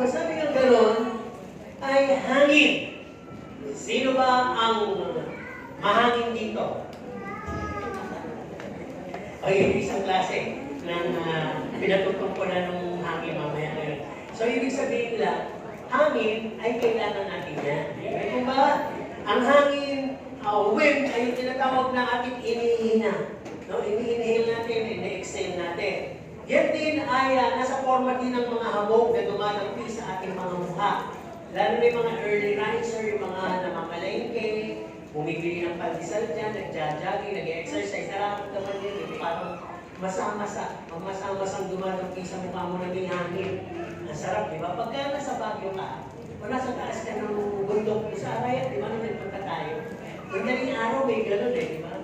sabi ng gano'n, ay hangin. Sino ba ang mahangin dito? O yung isang klase ng pinatutungkulan ng hangin mamaya ngayon. So, ibig sabihin nila, hangin ay kailangan natin yan. Kung ba, ang hangin, wind ay yung tinatawag na ating inihina. No? Ini-inhale natin, ini-exhale natin. Yan din ay nasa forma din ng mga hamog na dumadampi sa ating mga mukha. Lalo na yung mga early riser, yung mga namamalengke, bumibili ng pandesal dyan, nagja-jogging, nag-exercise, nararamdaman din, yung parang masa-masang dumadampi sa mukha mo na may hangin. Ang sarap, di ba? Pagka nasa Baguio ka, o nasa taas ka ng bundok, sa Arayat, di ba naman punta tayo? Madaling araw may gano'n di ba?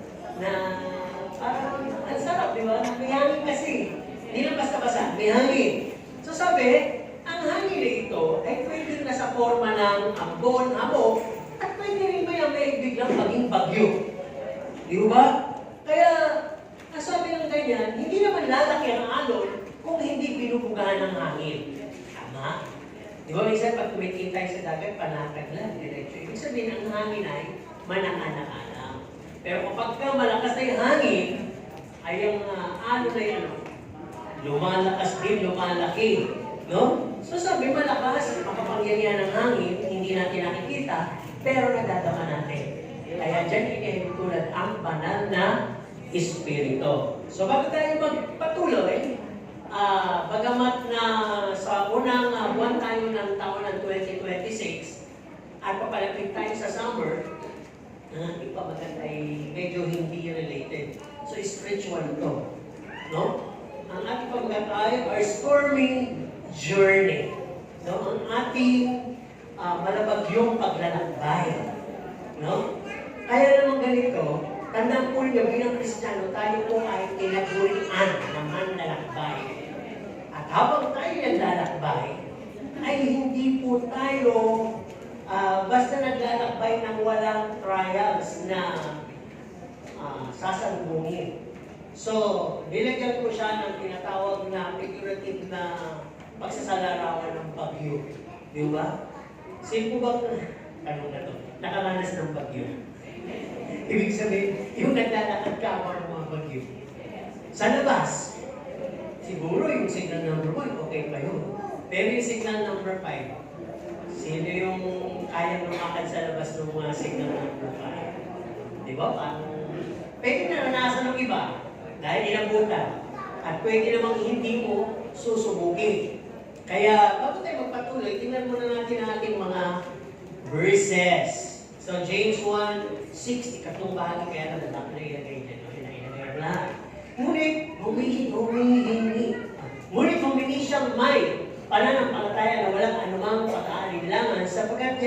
Na parang ang sarap, di ba? May hangin kasi. Hindi lang basta-basta, may hangin. So sabi, ang hangin na ito ay pwede na sa forma ng ambon, hamog, at pwede rin may biglang maging bagyo. Di ba? Kaya, ang sabi ng ganyan, hindi naman lalaki ang alon kung hindi binubugahan ng hangin. Tama? Di ba, minsan pag tumitingin tayo sa dagat, panatag lang, diretso. Ibig sabihin, ang hangin ay mananganak-anak. Pero kapag malakas na yung hangin, ay yung alon na yun, lumalakas din, lumalaki. No? So sabi, malakas, makapangyarihan ng hangin, hindi natin nakikita, pero nadadama natin. Kaya dyan inihintulad ang banal na Espiritu. So bago tayo magpatuloy, bagamat na sa unang buwan tayo ng taon ng 2026, at papalapit tayo sa summer, ang ating pamagat ay medyo hindi related. So spiritual ito. No? Ang ating pamagat ay our stormy journey. No? Ang ating malabagyong paglalakbay. No? Kaya naman ganito, tandaan po niyo bilang Kristiyano, tayo po ay tinagurian ng manlalakbay. At habang tayo naglalakbay, ay hindi po tayo basta naglalakbay ng walang trials na sasalubungin. So, nilagyan ko siya ng tinatawag na figurative na pagsasalarawan ng bagyo. Di ba? Sino po ba, tanong na to, nakaranas ng bagyo? Ibig sabihin, yung naglalakad ka ng mga bagyo. Sa labas, siguro yung signal number 1, okay pa yun. Pero yung signal number 5, sino yung kayang lumakad sa labas ng mga signal number 5? Di ba? Pwede naranasan ng iba dahil inabutan. At pwede namang hindi mo susubugin. Kaya, bago tayo magpatuloy, tingnan muna natin ang ating mga verses. So, James 1:6, ikatlong bahagi, kaya naman na ilagay dyan. Ilagay lahat. Ngunit, humingi siyang may pananampalataya na walang anumang pag-aalinlangan sapagkat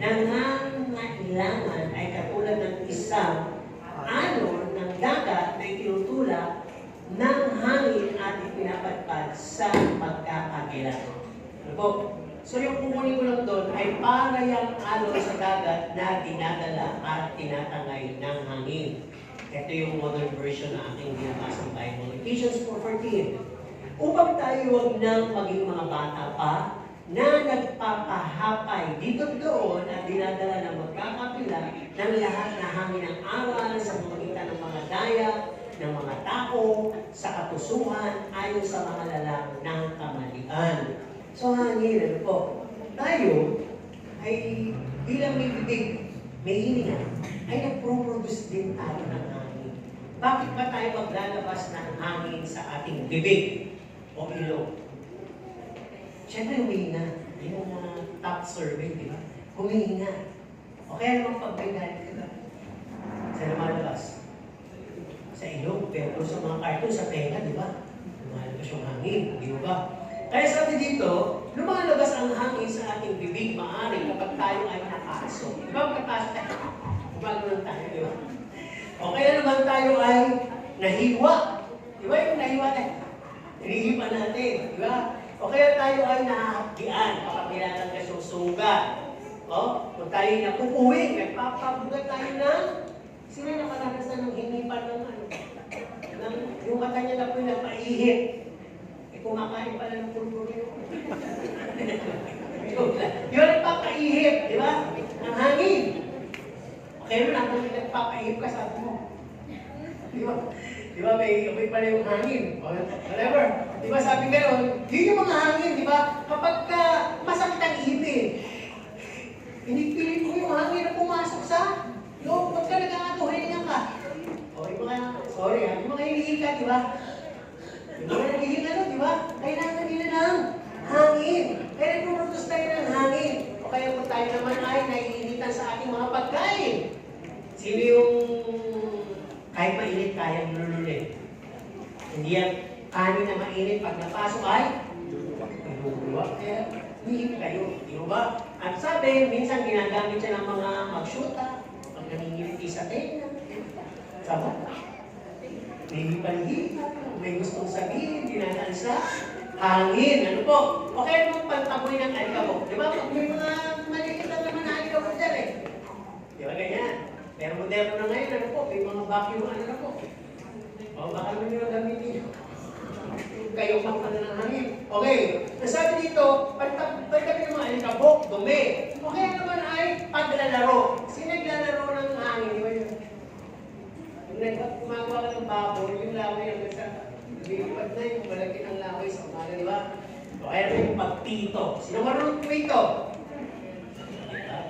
nangangailangan ay katulad ng isang alon ng dagat na itinutulak ng hangin at ipinapadpad sa pagkakakilan. Ano po? So yung kukunin ko lang doon ay para yung alon sa dagat na dinadala at tinatangay ng hangin. Ito yung modern version na aking binabasang Bible. Ephesians 4:14. Upang tayo huwag nang maging mga bata pa na nagpapahapay dito doon at dinadala ng magkakapila ng lahat na hangin ng aral sa pamagitan ng mga daya, ng mga tao, sa katusuhan, ayon sa mga lalang ng kamalian. So hangin, ano po? Tayo ay bilang may bibig, may hininga, ay nagproproduce din tayo ng hangin. Bakit ba tayo maglalabas ng hangin sa ating bibig o ilong? Siyempre, humihinga. Yung top survey, di ba? Humihinga. O kaya naman pagbigalit ka ba? Saan lumalabas? Sa ilong. Pero sa mga cartoon, sa tenga, di ba? Lumalabas yung hangin, di ba? Kaya sabi dito, lumalabas ang hangin sa ating bibig, maaari kapag tayo ay nakasok. Di ba? Kapasok tayo. Gumagano'n tayo, di ba? O kaya naman tayo ay nahiwa. Di ba yung nahiwa tayo? Hinihipan natin, di ba? O kaya tayo ay nahakdian, kapag ka susugat. O, kung tayo napupuwing, nagpapabugat tayo ng, sino nakalakasan ng hinipan ng ano? Yung mata niya na po nagpaihit. Kumakain pala ng pulburi. Yung nagpapaihip, di ba? Ng hangin. Okay mo lang, kung nagpapaihip ka, sabi mo. Di ba? Di ba, may pala yung hangin. Whatever. Di ba, sabi gano'n, yun yung mga hangin, di ba? Kapag masakit ang ihipin, inipilit mo yung hangin na pumasok sa loob. Pagka nag-aatuhin ka. O, yung mga, sorry ha, yung mga hinihinga, di ba? Yung mga naghihinga, no, di ba? Kailangan nila ng hangin. Kaya nagpuproduce tayo ng hangin. O kaya kung tayo naman ay naiinitan sa ating mga pagkain. Sino yung kahit mainit, kayang lulunin? Hindi yan kanin na mainit pag napasok ay luluwa. Kaya hihip kayo, di ba? At sabi, minsan ginagamit siya ng mga magsyuta, pag naningiliti sa tenga. Sabi, may panhipa, may gustong sabihin, dinadaan sa hangin. Ano po? O kaya nung pagtaboy ng alikabok. Di ba? May mga maliit lang naman na alikabok dyan eh. Di ba ganyan? Pero moderno na ngayon, ano po? May mga vacuum ano na po. O baka naman yung gamitin nyo. Kayo pang pala ng hangin. Okay. Nasabi dito, pagtabi ng mga alikabok, dumi. O kaya naman ay paglalaro. Sino naglalaro ng hangin? Di ba yun? Gumagawa ka ng baboy, yung laway ang nasa bilipad na yung malaki ng laway sa umaga, di ba? O kaya naman yung pagpito. Sino marunong pito?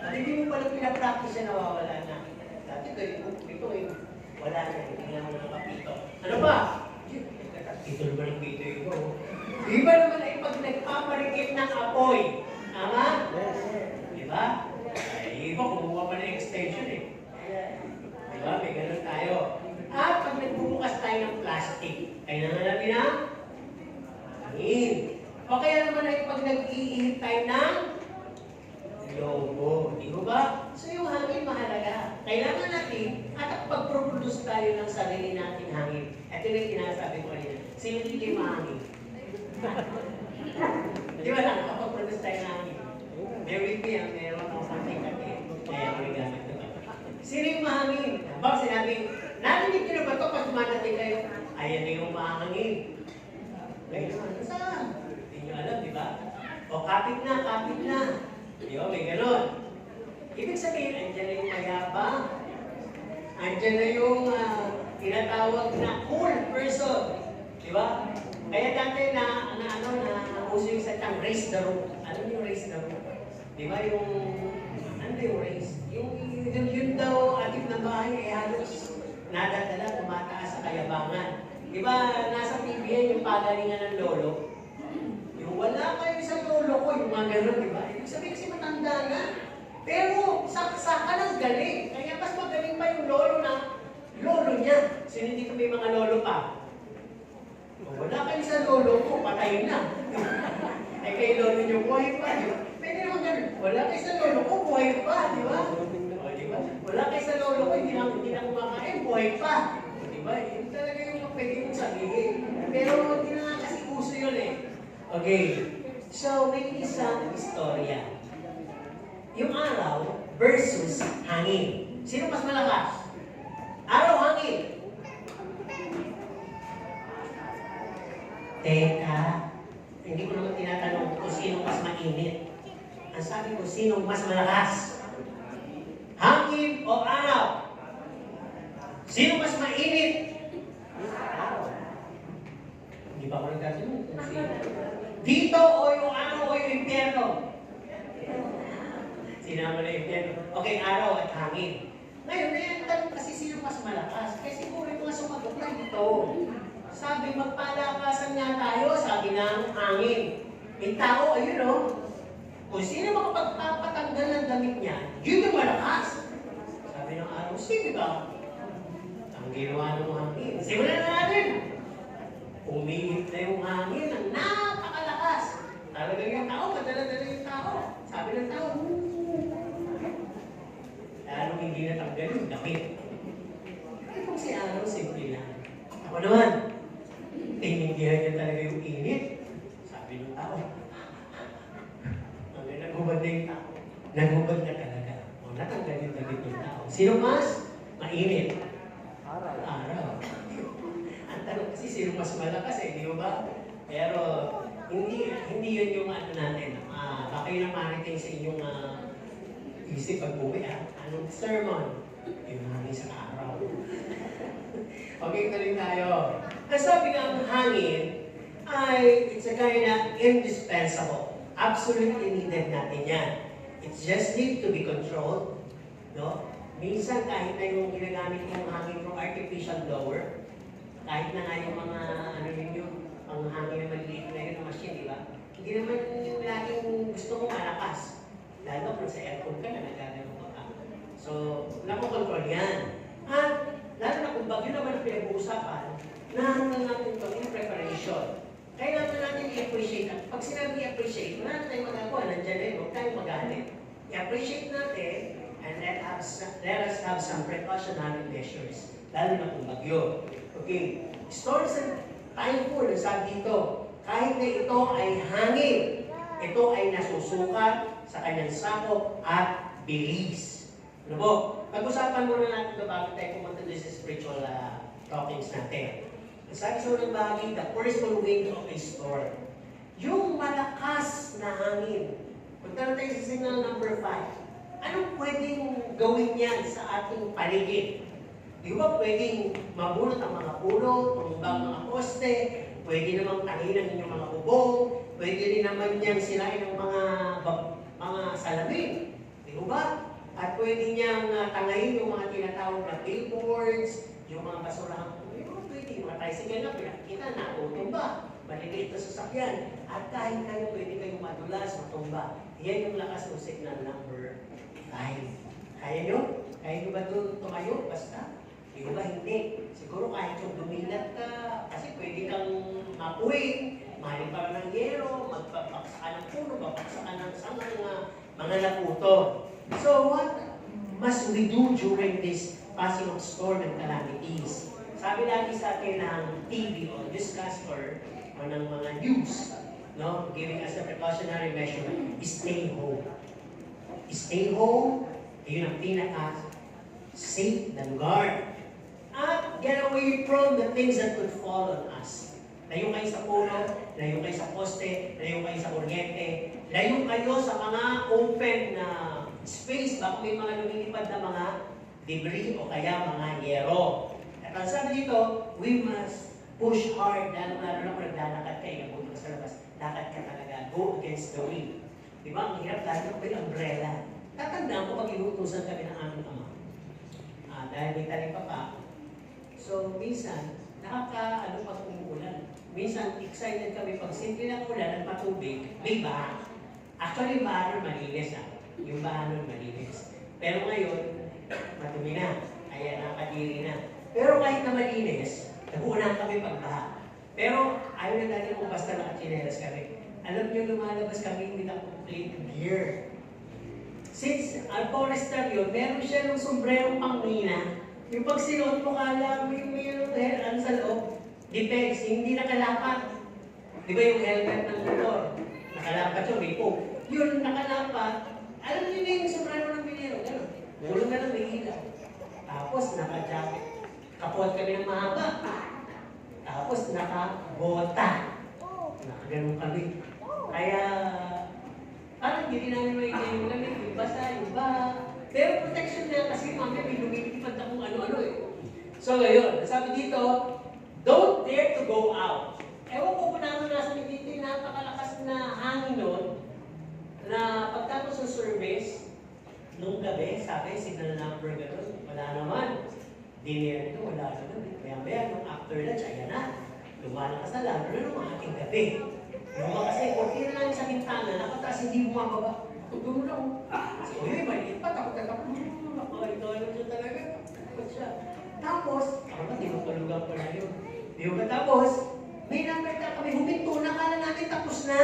At hindi mo pala pinapractice na nawawala na. Dati ito eh, wala na. Hindi naman nakapito. Ano ba? Ito naman ang pito yung di ba naman ay pag nagpaparikit ng apoy? Tama? Di ba? Ay, iba kumuha pa ng extension eh. Diba? May ganun tayo. At pag nagbubukas tayo ng plastic, kailangan natin ang hangin. O kaya naman ay pag nag-iihip tayo ng lobo. Di ba? So yung hangin mahalaga. Kailangan natin at pag-produce tayo ng sarili nating hangin. Ito na yung sinasabi ko kanina. Sino hindi mahangin? Di ba lang? Kapag-produce tayo ng hangin. Bear with me, meron akong something kati. Kaya ako nagamit ito. Sino yung mahangin? Baka sinabi, narinig nyo na ba ito pag dumadating kayo? Ayan na yung mahangin. Ngayon naman, saan? Hindi nyo alam, di ba? O kapit na, kapit na. Di ba, may ganon. Ibig sabihin, andyan na yung mayabang. Andyan na yung tinatawag na cool person. Di ba? Kaya dati na uso yung satang raise the roof. Ano yung raise the roof? Di ba yung, ano yung raise? Yun daw, ating na bahay ay halos nadadala, tumataas sa kayabangan. Di ba, nasa TV yung pagalingan ng lolo? Yung wala kayo sa lolo ko, yung mga gano'n, di ba? Ibig sabihin kasi matanda na. Pero, saksa ng galing. Kaya mas magaling pa yung lolo niya. Sino dito may mga lolo pa? Kung wala kayo sa lolo ko, patay na. Ay kayo lolo niyo, buhay pa, di ba? Pwede naman ganun. Wala kayo sa lolo ko, buhay pa, di ba? Wala kayo sa lolo ko, hindi na kumakain, buhay pa. Diba? Yun talaga yung pwede mong sabihin. Pero hindi na kasi uso yun eh. Okay. So, may isang istorya. Yung araw versus hangin. Sino mas malakas? Araw, hangin. Teka. Hindi ko naman tinatanong kung sino mas mainit. Ang sabi ko, sino mas malakas? Hangin o araw? Sino mas mainit? Araw. Hindi pa ako nagtatanong kung sino. Dito o yung araw o yung impyerno? Sinama na yung impyerno. Okay, araw at hangin. Ngayon, tanong kasi sino mas malakas? Kasi siguro yung mga sumagot na dito. Sabi, magpalakasan nga tayo, sabi ng hangin. May tao, ayun o. Kung sino makapagpapatanggal ng damit niya, yun yung malakas. Sabi ng araw, sige ba? Ang ginawa ng hangin. Simulan na natin. Umihip na yung hangin ng napakalakas. Talagang yung tao, madala-dala yung tao. Sabi ng tao, lalong hindi natanggal yung damit. Kaya kung si araw, simple lang. Ako naman, tinigyan niya talaga yung init. Sabi ng tao, naghubad na yung tao. Naghubad na talaga. O natanggal yung damit yung tao. Sino mas mainit? Araw. Ang tanong kasi sino mas malakas eh, di ba? Pero hindi yun yung ano natin, kayo na mariting sa inyong isip pag-uwi, anong sermon? Yung hangin sa araw. Okay, tuloy tayo. Ang sabi nga ang hangin ay it's a kind of indispensable. Absolutely needed natin yan. It just need to be controlled. No? Minsan kahit na yung ginagamit yung hangin from artificial blower, kahit na nga yung mga ano ninyo, ang hangin na maliliit na yun, ang machine, di ba? Hindi naman laging gusto mo malakas. Lalo kung sa aircon ka na nagagano ka. So, nakokontrol yan. At lalo na kung bagyo naman ang pinag-uusapan, nahangal natin ito in preparation. Kailangan natin i-appreciate. At pag sinabi i-appreciate, wala na tayong magagawa. Nandiyan na yun, huwag tayong magalit. I-appreciate natin and let us have some precautionary measures. Lalo na kung bagyo. Okay. Storms and typhoon, sabi dito, kahit na ito ay hangin, ito ay nasusukat sa kanyang sakop at bilis. Ano po? Pag-usapan muna natin ito bago tayo pumunta doon sa spiritual talkings natin. Sabi sa unang bahagi, the first wind of a storm. Yung malakas na hangin. Punta tayo sa signal number 5. Anong pwedeng gawin yan sa ating paligid? Di ba pwedeng mabulot ang mga puno, tumbang mga poste, pwede namang tanginan yung mga bubong, pwede rin naman niyang silain ng mga salamin. Di ba? At pwede niyang tangayin yung mga tinatawag na billboards, yung mga basurahan. Pwede, yung mga tricycle na pinakita na tutumba, maliliit na sasakyan. At kahit kayo, pwede kayong madulas, matumba. Yan yung lakas ng signal number 5. Kaya nyo? Kaya nyo ba tumayo? Basta? Di ba hindi? Siguro kahit yung dumilat ka, kasi pwede kang mapuwing, mahalin pa ng yero, magpapaksa ka ng puno, papaksa ka ng sangang mga laputo. So what must we do during this passing of storm and calamities? Sabi lagi sa akin ng TV o newscaster o ng mga news, no, giving us a precautionary measure, stay home. Stay home, yun ang pinaka-safe na lugar. At get away from the things that could fall on us. Layo kayo sa puno, layo kayo sa poste, layo kayo sa kuryente, layo kayo sa mga open na space, baka may mga lumilipad na mga debris o kaya mga yero. At ang sabi dito, we must push hard, lalo na kung naglalakad kayo, nabuto ka sa labas, lakad ka talaga, go against the wind. Di ba? Ang hirap lalo may umbrella. Tatandaan ko pag inutusan kami ng aming ama. Dahil may talipa pa, so minsan, nakaka-ano pag umuulan. Minsan, excited kami pag simple ng ulan at matubig, may baha. Actually, yung baha nun malinis Yung baha nun malinis. Pero ngayon, matumi na. Kaya nakakadiri na. Pero kahit na malinis, nabuunan kami pagbaha. Pero ayaw na natin kung basta nakachinelas kami. Alam niyo, lumalabas kami with a complete gear. Since ang forester yun, meron siya ng sombrerong pangmina. Yung pag sinuot mo kala, may ano sa loob, depends, hindi nakalapat. Di ba yung helmet ng motor? Nakalapat yun, may poke. Yun, nakalapat. Alam niyo na yung sombrero ng binero, gano'n. Gulong na lang, may ilaw. Tapos, naka-jacket. Kapuat kami ng mahaba. Tapos, naka-bota. Nakaganon kami. Kaya, parang hindi namin maintain yung lamig, yung basa, yung baha. Pero protection na kasi mamaya may lumilipad na kung ano-ano eh. So ngayon, sabi dito, don't dare to go out. Ewan ko kung naman nasa dito yung napakalakas na hangin nun, na pagtapos ng service, nung gabi, sabi, signal number gano'n, wala naman. Dinner ito, wala naman. Maya-maya, nung after lunch, ayan na. Lumalakas na lalo na nung ating gabi. Yung mga kasi, kung tira namin sa bintana, nakataas hindi bumababa. Tutulo lang. So, yun, maliit pa, takot na takot. Nakakalimutan siya talaga. Takot siya. Tapos, ako na, tinutulugan ko na yun. Yung katapos, may nakalita kami, huminto na, kala namin tapos na.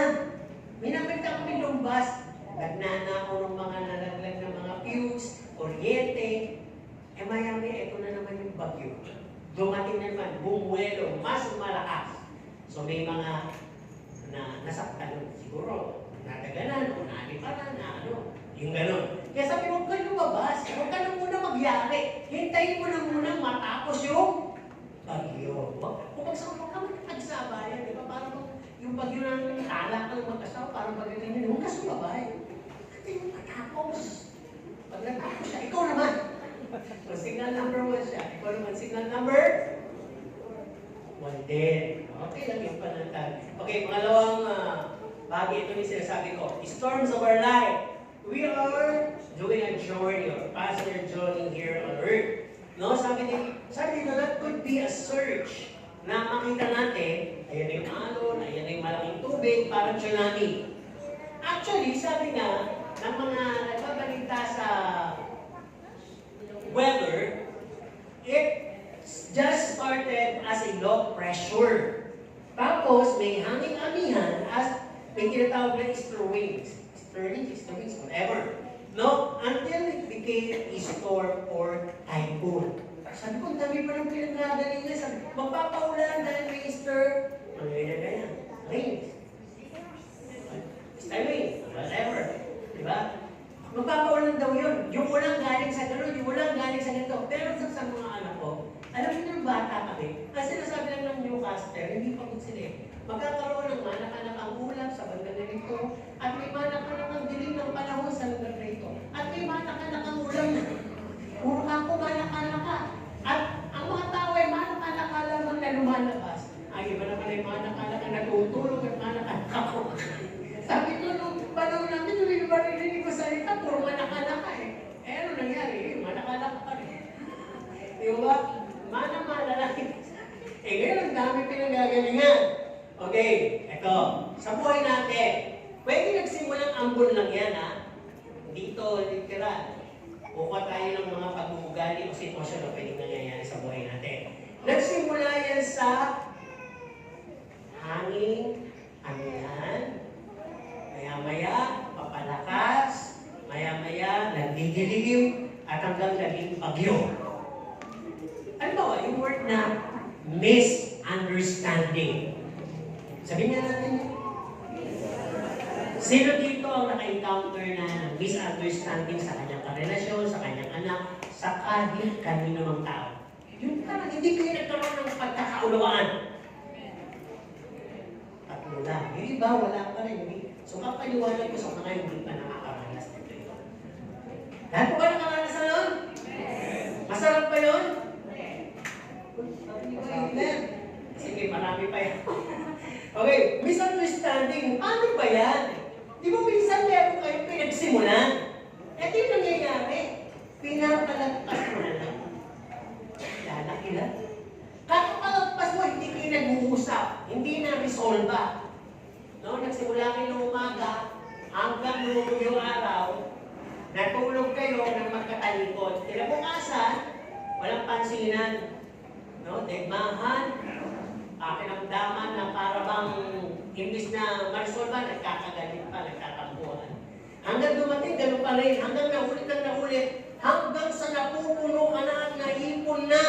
May nakalita kami lumbas. Nagnanako ng mga nalaglag ng mga fuse, kuryente. Eh maya-maya, ito na naman yung bagyo. Dumating na naman, bumuelo, mas malakas. So may mga nasaktan siguro, nadaganan, o naliparan, na ano, yung gano'n. Kaya sabi, huwag ka lumabas, huwag ka na muna magyari. Hintayin mo na muna matapos yung bagyo. Kung magsama ka magpagsabayan, di ba? Parang yung bagyo ng tala ka ng mag-asawa, parang pagdating nyo, huwag ka sumabay. Kasi yung patapos. Pag natapos siya, ikaw naman. So, signal number 1 siya. Ikaw naman, signal number 1 din. Okay lang yung panatag. Okay, pangalawang bagay ito yung sinasabi ko. Storms of our life. We are doing a journey or passing a journey here on earth. No, sabi dito, that could be a search na makita natin, ayan na yung alon, ayan na yung malaking tubig, parang tsunami. Actually, sabi nga, ng mga nagbabalita sa weather, it just started as a low pressure. Tapos, may hanging-amihan as may tinatawag na storm wings, whatever. No? Until it became a storm or typhoon. Sabi ko, dami pa ng pinagagaling na. Sabi, magpapaulan dahil may storm. Ano yun na? Rain. Rain. Whatever. Diba? Magpapaulan daw yun. Yung ulang galing sa gano'n, yung ulang galing sa ganito. Pero sa mga anak ko, alam niyo yung bata kami, kasi nasabi lang ng Newcaster, hindi pagod sila eh. Magkakaroon ng manak-anak ang ulam sa banda na ito, at may manak-anak ang dilim ng panahon sa lugar na ito, at may manak-anak ang ulam na. Puro ako manak-anak ka. At ang mga tao ay manak-anak ka lamang na lumalabas. Ay, iba naman ay manak-anak na natutulog at manak-anak ako. Sabi ko, nung panahon namin, yung iba rin ko salita, puro manak-anak ka eh. Eh, ano nangyari? Manak-anak ka rin. Diba? Mana-mana lang. Eh, ngayon ang dami pinagagalingan. Okay, eto. Sa buhay natin, pwede nagsimulang ambon lang yan, ha? Dito, literal. Buka tayo ng mga pag-uugali o sitwasyon na pwedeng nangyayari sa buhay natin. Nagsimula yan sa hangin, amihan, maya-maya, papalakas, maya-maya, nagdidilim, at hanggang naging bagyo. Ano ba? Yung word na misunderstanding. Sabihin nga natin, sino dito ang naka-encounter na misunderstanding sa kanyang karelasyon, sa kanyang anak, sa kahit kanino mang tao? Yun parang hindi kayo nagkaroon ng pagkakaulawaan. Tatlo lang. Yung iba, wala pa rin. So, kapaliwanag ko sa mga hindi pa nakakaranas nito ito. Lahat po ba nakaranas na yun? Masarap ba yun? Sige, marami pa yan. Okay, misunderstanding. Paano ba yan? Di ba minsan meron kayo pinagsimulan? Eh, di nangyayari. Pinapalagpas mo na lang. Lalaki lang. Kakapalagpas mo, hindi kayo nag-uusap. Hindi na resolve. No? Nagsimula kayo ng umaga, hanggang lulog yung araw, natulog kayo ng magkatalikod. Kinabukasan, walang pansinan. No? Degmahan, pakinamdaman na para bang imbis na marisolba, nagkakagalit pa, nagkatambuhan. Hanggang dumating, ganun pa rin. Hanggang naulit ng naulit. Hanggang sa napupuno ka na at naipon na.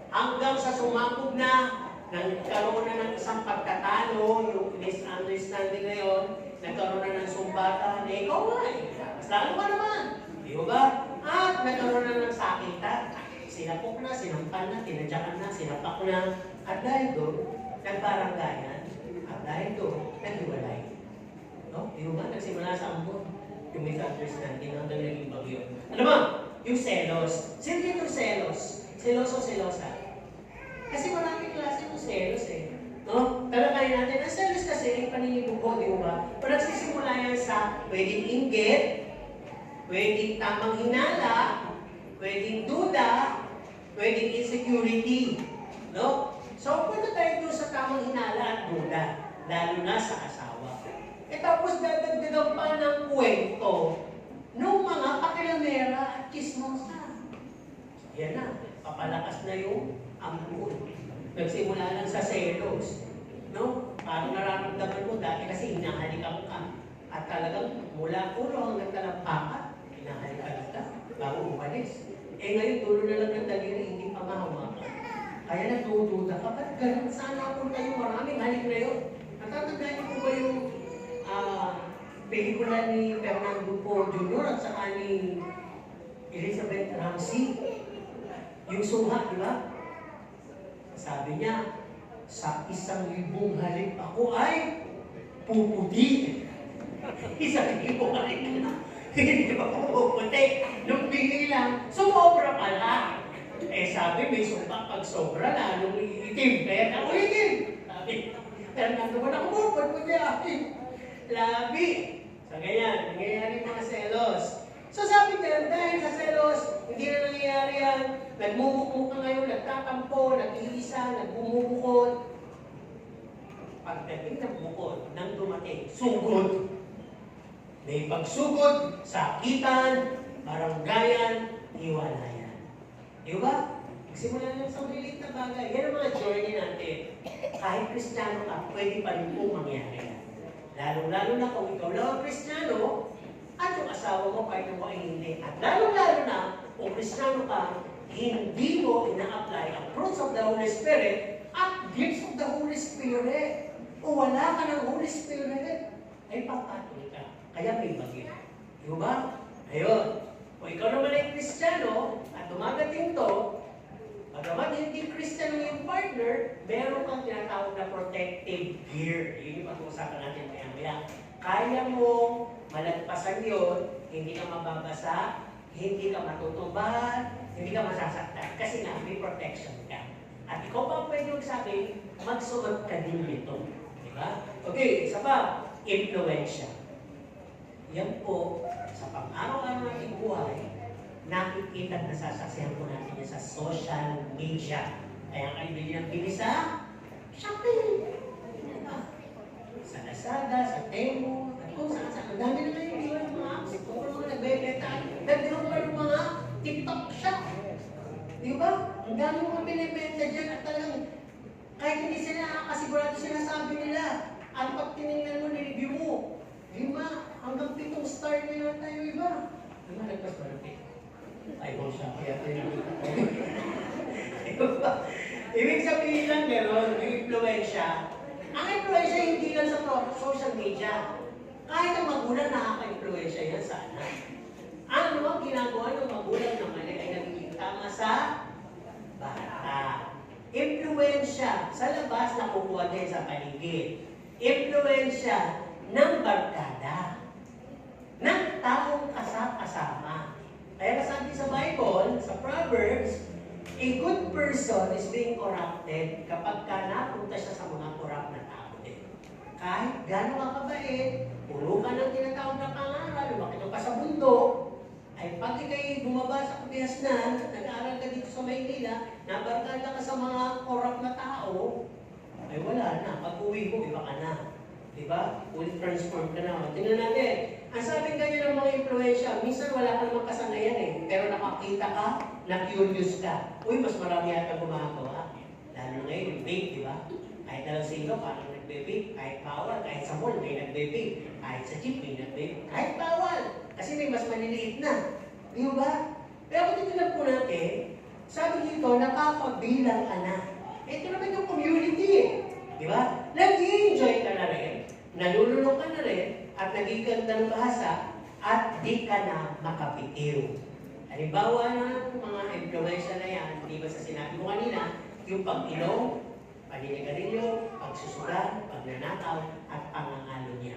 Hanggang sa sumabog na, nagkaroon na ng isang pagkatalo, yung misunderstanding na yun, nagkaroon na ng sumbatan, eh, ikaw nga eh. Mas lalo ka naman. Di ba? At nagkaroon na ng sakitan. Sinapok na, sinampan na, tinadyakan na, sinapak na. At dahil doon, nagbaranggayan. At dahil doon, naghiwalay. No? Di ba? Nagsimula sa ambon. Yung misunderstanding hanggang naging bagyo. Ano ba? Yung selos. Sino yung selos? Seloso, selosa. Kasi maraming klase yung selos eh. No? Talakayin natin, ang selos kasi yung paninibugo, di ba? Pero nagsisimula yan sa pwedeng inggit, pwedeng tamang hinala, pwedeng duda, pwedeng insecurity. No? So, punta tayo doon sa tamang hinala at duda, lalo na sa asawa. E tapos dadagdagan pa ng kwento ng mga pakilamera at chismosa. Yan na, papalakas na yung ambon. Nagsimula lang sa selos. No? Parang nararamdaman mo dati kasi hinahalikan ka. At talagang mula ulo hanggang talampakan, hinahalikan ka bago umalis. Eh ngayon, tulo na lang ng daliri, hindi pa mahawakan. Kaya nagdududa ka, ba't ganun? Saan ako tayo? Maraming halik na yun. Natatandaan niyo po ba yung pelikula ni Fernando Po Jr. at saka ni Elizabeth Ramsey? Yung suha, di ba? Sabi niya, sa 1,000 halik ako ay puputi. 1,000 halik na. Hindi ba puputi? Nung bigay lang, sumobra pala. Eh sabi, may sumpa pag sobra, lalong iitim. Kaya ako iitim. Sabi, pero nandun ako bukod ko niya. Labi. So ganyan, nangyayari mga selos. So sabi niya, dahil sa selos, hindi na nangyayari yan. Nagmumukmuk ka ngayon, nagtatampo, nag-iisa, nagbumukod. Pagdating ng bukod, nang dumating, sugod. May pagsugod, sakitan, baranggayan, hiwalayan. Di ba? Magsimula lang sa maliit na bagay. Yan ang mga journey natin. Kahit Kristiyano ka, pwede pa rin po mangyari yan. Lalo-lalo na kung ikaw lang ang Kristiyano, at yung asawa mo kahit mo ay hindi. At lalo-lalo na kung Kristiyano ka, hindi mo ina-apply ang fruits of the Holy Spirit at gifts of the Holy Spirit. O wala ka ng Holy Spirit, ay papatol ka. Kaya may bagay. Di ba? Ayun. Kung ikaw naman ay Kristiyano, at dumadating to, pagkaman hindi Kristiyano yung partner, meron kang tinatawag na protective gear. Yun yung pag-uusapan natin maya-maya. Kaya mo malagpasan yun, hindi ka mababasa, hindi ka matutubad, hindi ka masasaktan. Kasi nga, may protection ka. At ikaw pa pwede magsabi, magsuot ka din nito. Diba? Okay, isa pa, influensya. Yan po, sa pang-araw-araw nating buhay, nakikita at nasasaksihan po natin yan sa social media. Kaya kayo bilhin ng bili sa Shopee. Sa Lazada, sa Temu, at kung saan-saan. Ang dami na ngayon, di ba, ng mga apps. Kung mga nagbebenta, nagbilang pa ng mga TikTok shop. Di ba? Ang dami mga binibenta dyan at talagang kahit hindi sila nakakasigurado sinasabi nila. At pag tinignan mo, nireview mo, 5 hanggang 7 star na yun tayo iba. Ano nagpas malapit? Ay, kung siya, kaya tayo ibig sabihin lang meron, yung influensya. Ang influensya hindi lang sa social media. Kahit ang magulang nakaka-influensya yan sa anak. Ano ang ginagawa ng magulang na mali ay nagiging tama sa bata. Influensya sa labas nakukuha din sa paligid. Influensya ng barkada. Ng taong kasama. Kaya sabi sa Bible, sa Proverbs, a good person is being corrupted kapag napunta siya sa mga corrupt na tao din. Kahit gano'n ka kabait, puro ka ng tinatawag na pangaral, makita ka sa bundok, ay pag ikay bumaba sa Kapiasnan, nag-aaral ka dito sa Maynila, nabarkada ka sa mga corrupt na tao, ay wala na. Pag uwi mo, iba ka na. Diba? Fully transformed ka na. Tingnan natin. Ang sabi ganyan ng mga influensya, minsan wala ka namang kasanayan eh. Pero nakakita ka, na-curious ka. Uy, mas marami yata gumagawa. Lalo na ngayon, yung vape, diba? Kahit na lang sino, parang nagbe-vape. Kahit bawal, kahit sa mall, may nagbe-vape. Kahit sa jeep, may nagbe-vape. Kahit bawal. Kasi may mas maliliit na. Di ba? Pero kung titignan po natin, sabi dito, napapabilang ka na. Ito naman yung community eh. Di ba? Nag-i-enjoy ka na rin, nalulunok ka na rin, at nagiganda ng bahasa, at di ka na makapitiw. Halimbawa ng mga influensya na yan, di ba sa sinabi mo kanina, yung pag-inom, paninigarilyo, pagsusulat, pagnanakaw, at pangangalo niya.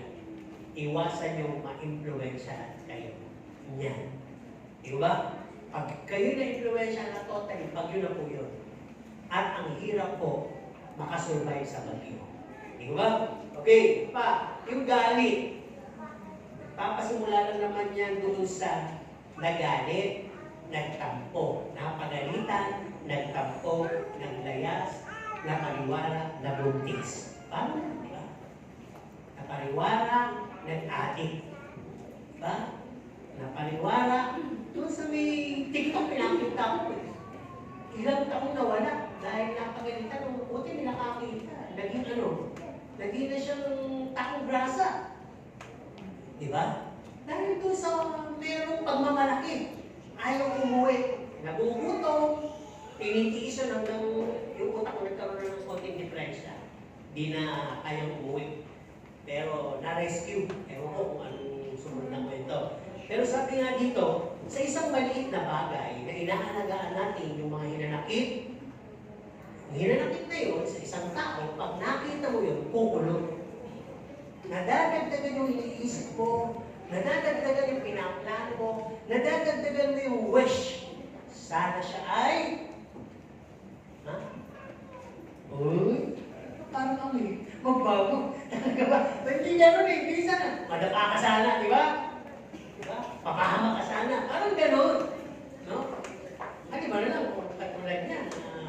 Iwasan yung ma-influensya kayo. Yan. Di ba? Pag kayo na-influensya na totally, pag yun na po yun. At ang hirap po, makasurvive sa bagyo. Di ba? Okay, pa, yung galit. Papasimula lang naman yan doon sa nagalit, nagtampo, napagalitan, nagtampo, naglayas, napariwara, nabuntis. Paano yan, di ba? Napariwara, nag-adik. Di ba? Napariwara, doon sa may TikTok, pinakita ko. Ilang taong nawala dahil napagalitan ng buti nila nakakita. Naging ano? Naging na siyang taong grasa. Di ba? Dahil doon sa merong pagmamalaki. Ayaw umuwi. Nagugutom. Tinitiis siya hanggang yung utak ko nagkaroon ng konting diferensya. Di na kayang umuwi. Pero na-rescue. Ewan ko kung anong sumunod ng kwento. Pero sabi nga dito, sa isang maliit na bagay na inaalagaan natin yung mga hinanakit, Hinanakit na yun sa isang tao, pag nakita mo yun, kukulong. Nadadagdagan yung iniisip mo, nadadagdagan yung pinaplano mo, nadadagdagan mo yung wish. Sana siya ay, ha? Uy, parang kami, magbago. Talaga ba? Hindi gano'n eh, hindi sana. Madapa ka sana, di ba? Di ba? Papahama ka sana. Parang gano'n. No? Di ba na lang, kung katulad niya,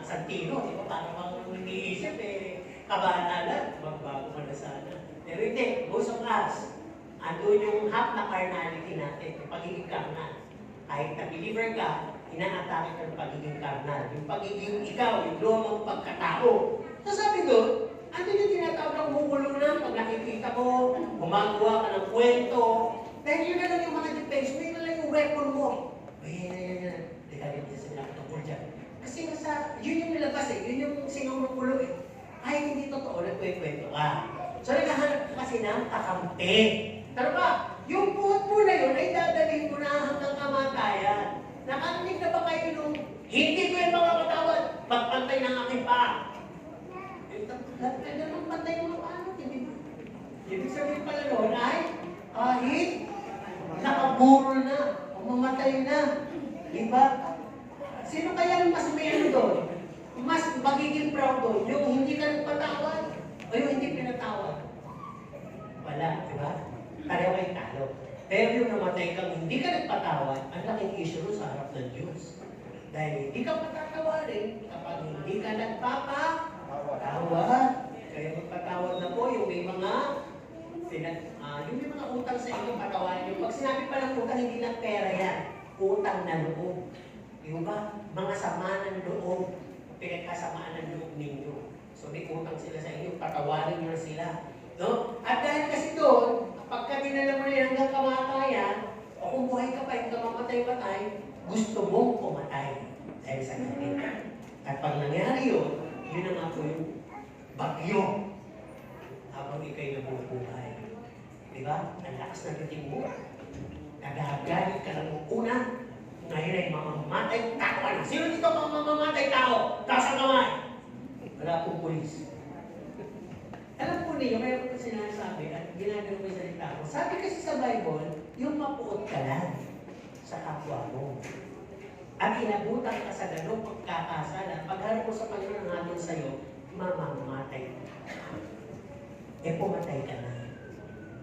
Santino, di ba? Parang mga iniisip eh, kabanalan, magbago ka na sana. Pero hindi, most of us, andun yung half na carnality natin, yung pagiging carnal. Kahit na believer ka, inaatake ka ng pagiging carnal. Yung pagiging ikaw, yung lumang pagkatao. So sabi doon, andun yung tinatawag ng bumulo na pag nakikita mo, gumagawa ka ng kwento. Dahil yun na lang yung mga defense mo, yun na lang yung weapon mo. Yan. Di ka rin sa sila tungkol dyan. Kasi yun yung nilabas eh, yun yung singaw ng ulo eh. Ay, hindi totoo, nagkwento ka. So naghahanap ka kasi ng kakampi. Pero ba, yung buhat mo na yun ay dadalhin mo na hanggang kamatayan. Nakarinig na ba kayo nung hindi ko yung mga katawad, magpantay ng aking paa? Lahat na naman pantay mo ano, hindi ba? Ibig sabihin pala noon ay, kahit nakaburol na, o mamatay na, di ba? Sino kaya mas may ano doon? Mas magiging proud doon, yung hindi ka nagpatawad, o yung hindi pinatawad? Wala, di ba? Pareho kayong talo. Pero yung namatay kang hindi ka nagpatawad, ang laking issue sa harap ng Diyos. Dahil hindi ka patatawarin kapag hindi ka nagpapatawad. Kaya magpatawad na po yung may mga yung may mga utang sa inyo, patawarin nyo. Pag sinabi pa ng utang, hindi lang pera yan. Utang na loob. Yung ba? Mga sama ng loob. Pinagkasamaan ng loob ninyo. So may utang sila sa inyo, patawarin nyo na sila. No? At dahil kasi doon, pagka dinala mo na hanggang kamatayan, o kung buhay ka pa, hindi ka mamatay-patay, gusto mong pumatay dahil sa kanila. At pag nangyari yun, yun na nga po yung bagyo habang ikay nabubuhay. Diba? Ang lakas na dating mo. Nagagalit ka ng una, ngayon ay mamamatay tao. Ano? Sino dito mamamatay tao? Taas ang kamay. Wala pong pulis. Alam po niyo, mayroon ko sinasabi at ginagano ko yung salita ko. Sabi kasi sa Bible, yung mapuot ka lang sa kapwa mo. At inabutan ka sa ganong pagkakasala, pagharap mo sa Panginoon ng atin sa'yo, mamamatay ka. Pumatay ka na.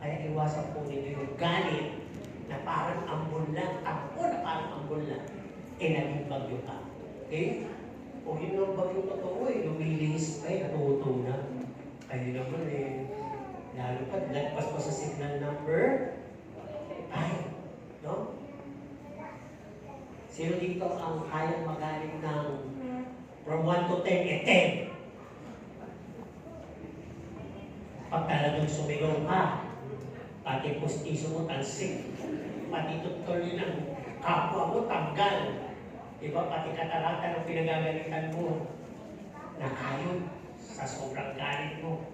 Kaya iwasan po ninyo yung galit na parang ambon lang, tampo na parang ambon lang, naging bagyo ka. Okay? O yun ang bagyo totoo lumilihis pa natutunan. Kaya naman lalo pa, lagpas pa sa signal number 5. No? Sino dito ang kayang magaling ng from 1 to 10, 10? Pag talagang sumigaw ka, pati pustiso mo talsik, pati tutuloy ng kapwa mo tanggal, diba? Pati katarata ng pinagagalitan mo, nakayod sa sobrang galit mo.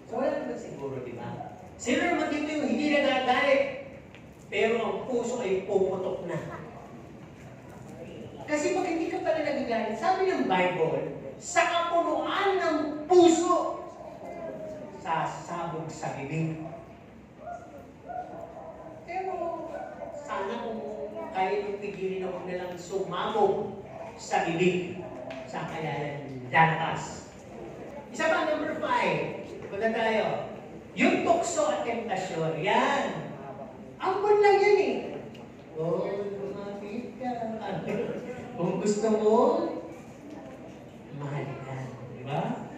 So wala naman siguro, diba? Sino naman dito yung hindi nagagalit, pero ang puso ay pumutok na. Kasi pag hindi ka pala nagagalit, sabi ng Bible, sa kapunuan ng puso, sasabog sa bibig. Pero sana kung kaya yung pigilin na huwag nilang sumabog sa bibig, sa kaya lalakas. Isa pa, number 5. Punta tayo. Yung tukso at temptasyon. Yan. Ambon lang yan eh. Oh, lumapit ka. Kung gusto mo, mahal ka. Di ba?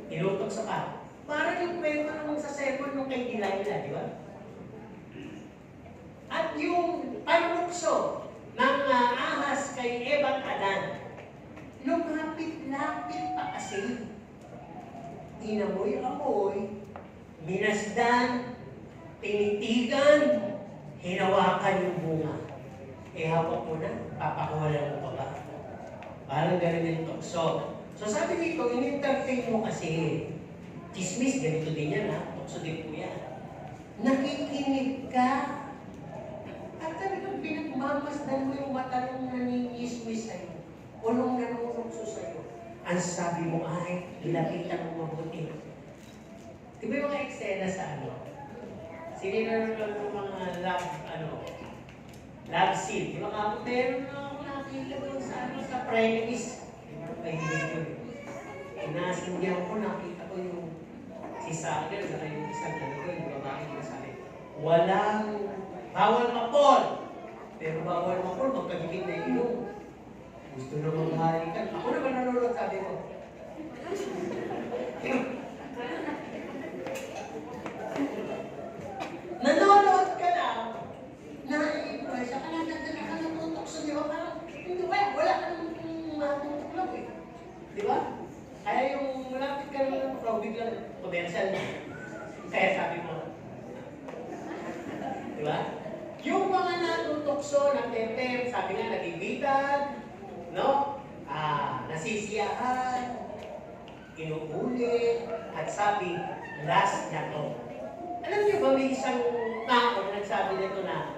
Tinutokso ka. Parang yung kwento naman sa second nung kay Delilah, di ba? At yung panukso ng ahas kay Eva at Adan, lumapit-lapit pa kasi. Inamoy-amoy, minasdan, tinitigan, hinawakan yung bunga. Hawak mo na, papakuwalan mo pa ba? Parang ganun yung tukso. So sabi dito, in-entertain mo kasi. Chismis, ganito din yan ha. Tukso din po yan. Nakikinig ka. At talagang pinagmamasdan mo yung mata nung naningismis sa'yo. O nung nanunukso sa'yo. ang sabi mo ay, nilapitan mo mabuti. Di ba yung mga eksena sa ano? Sige na ng mga love scene. Di ba nga, meron na ako nakita doon sa premise. Ay, hindi ko. Inasindihan ko, nakita ko yung si Sager, na yung isang yung babae na sabi, bawal mapol! Pero bawal mapol, magkagigit na ilong. Gusto na maghalikan. Ako naman nanonood, sabi ko. Nanonood ka lang, nai-impress ka lang, natutok sa di ba? Parang, hindi ba? Wala ka namang matutok lang eh. Di ba? Kaya yung malapit ka naman ng biglang commercial na. Kaya sabi mo, di ba? Yung mga natutokso, natetem, sabi nga, nagibitan, no? Nasisiyahan, inuulit, at sabi, last na to. Alam niyo ba, may isang tao na nagsabi nito na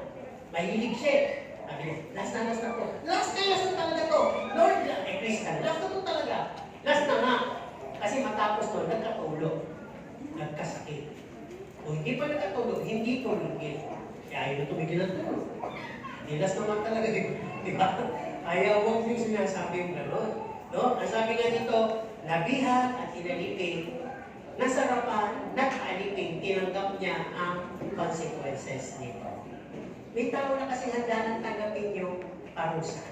mahilig siya. Sabi niya, last na to. Last na talaga to. Lord, Christian, last na to talaga. Last na nga. Kasi matapos to, nagkatulog. Nagkasakit. Kung hindi pa nagkatulog, hindi tumigil. Kaya ayaw na tumigil ang tulog. Hindi last naman talaga. Di ba? Ayaw huwag yung sinasabi yung gano'n. No? Ang sabi nga dito, nabihan at inalipin, nasarapan, nag-alipin, tinanggap niya ang consequences nito. May tao na kasi handa nang tanggapin yung parusa.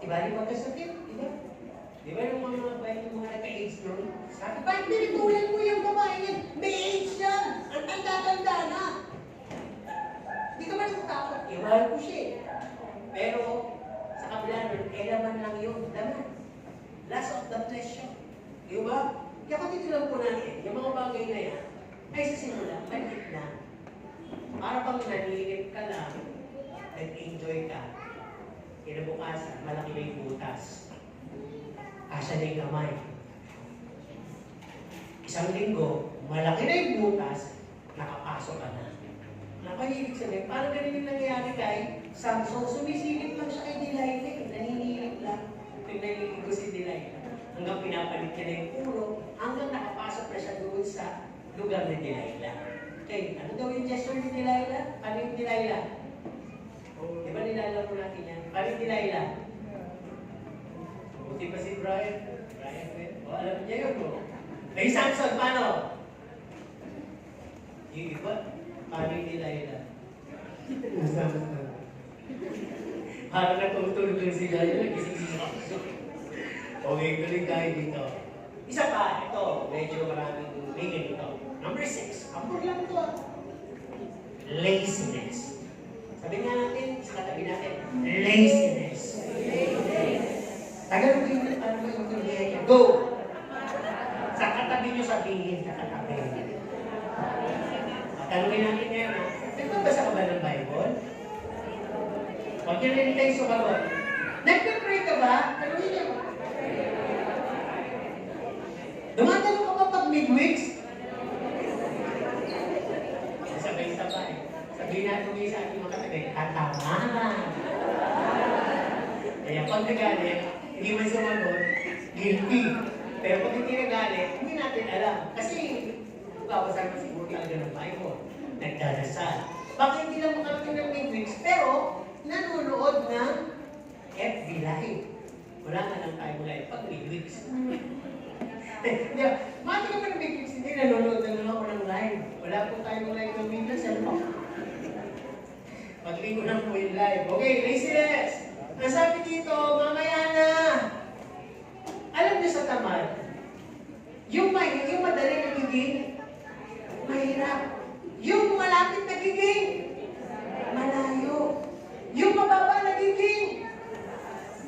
Diba? Di ba kasakit? Diba? Di ba yung mga naka-AIDS nun? Sabi, bakit binitulan mo yung babae yan? May AIDS yan! Ang tanda-tanda na! Hindi ka ba natatakot? Iwal ko siya. Pero, sa kabila nun, laman lang yun. Laman. Last of the flesh yun. Di ba? Kaya kung titilang po natin, yung mga bagay na yan, ay sa simula, maliit na. Para bang nanilip ka lang, nag-enjoy ka. Kinabukasan, malaki na yung butas. Asa na yung kamay. Isang linggo, malaki na yung butas, nakapasok ka na. Nakahilip sabihin, parang ganun yung nangyayari kay Samson, sumisilip lang siya kay Delilah. Naninilip lang. Naninilip ko si Delilah. Hanggang pinapalit niya na yung ulo, hanggang nakapasok na siya doon sa lugar ni Delilah. Okay, ano daw yung gesture ni Delilah? Paano yung Delilah? Di ba nilalaro po natin yan? Paano yung Delilah? Buti pa si Brian? O, alam niya yun, no? Ay, Samson, paano? Yung iba, paano yung Delilah? Samson. Parang natutulog lang si Delilah, nagising si Samson. Okay, galing tayo dito. Isa pa, ito, medyo maraming tingin ito. Number 6, ambor lang ito. Laziness. Sabi nga natin, sa katabi natin, laziness. Tagalog yun, ano mo yung kulihan? Go! Sa katabi nyo sabihin, sa katabi. Tanungin natin ngayon, ha? Nagbabasa ka ba ng Bible? Huwag nyo rin tayo sumagot. Nagpipray ka ba? Tanungin nyo. Dumadalo ka ba pag midweeks? Sabay-sabay. Sabihin natin sa ating mga katagay, tama. Kaya pag nagalit, hindi man sumagot, guilty. Pero pag hindi nagalit, hindi natin alam. Kasi, babasa naman siguro talaga ng Bible. Nagdadasal. Baka hindi lang makarating ng midweeks, pero nanonood ng FB Live. Wala na lang tayo live pag midweeks. Hindi, mati ka pa ng midweeks, hindi nanonood na lang ako ng live. Wala po tayong live ng midweeks, ano po? Pag-link ko lang po yung live. Okay, laziness! Ang sabi dito, mamaya na. Alam niyo sa tamad, yung madali nagiging mahirap. Yung malapit nagiging malayo. Yung mababa nagiging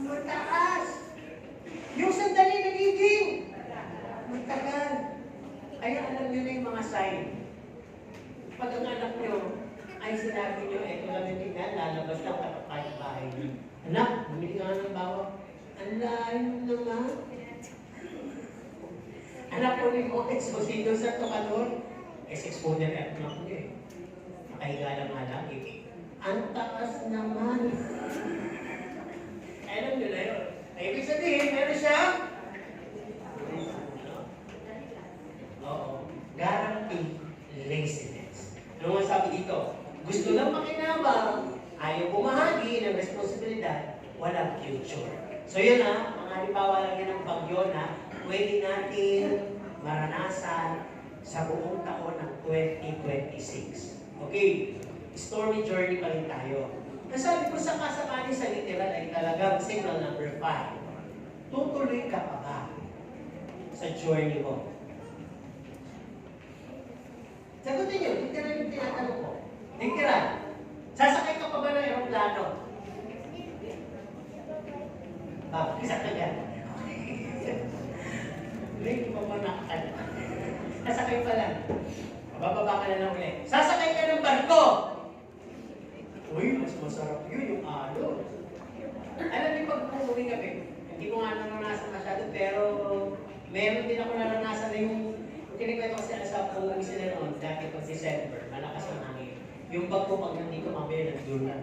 mataas. Yung sandali nagiging matagal. Kaya alam niyo na yung mga sign. Pag ang anak niyo ay sinabi niyo, eto lang yung tingnan, lalabas lang kapag bahay niyo. Anak, bumili ka nga ng bawang. Ang layo naman. Anak ko rin ko, exposito sa tokador. Exposure at anak niyo eh. Makahiga lang nga lagi. Ang taas naman. Alam niyo na yun. Ay, ibig sabihin, meron siya gusto lang makinabang, ayaw bumahagi ng responsibilidad, walang future. So yun mga halimbawa lang yan ng bagyo na pwede natin maranasan sa buong taon ng 2026. Okay, stormy journey pa rin tayo. Nasabi ko sa kasakali sa literal ay talagang signal number 5. Tutuloy ka pa ba sa journey mo? Sagutin nyo, literal yung tinatanong ko. Literal. Sasakay ka pa ba ng aeroplano? Isa ka dyan. Hindi pa ba nakakala? Sasakay pa lang. Bababa ka na lang ulit. Sasakay ka ng barko! Uy, mas masarap yun, yung alon. Alam niyo, pag umuwi kami, hindi ko nga naranasan masyado, pero meron din ako naranasan na yung kinikwento ko sa umuwi sila noon, dati pag December, malakas ang hangin. Yung bag ko pag nandito, mamaya nagdulan.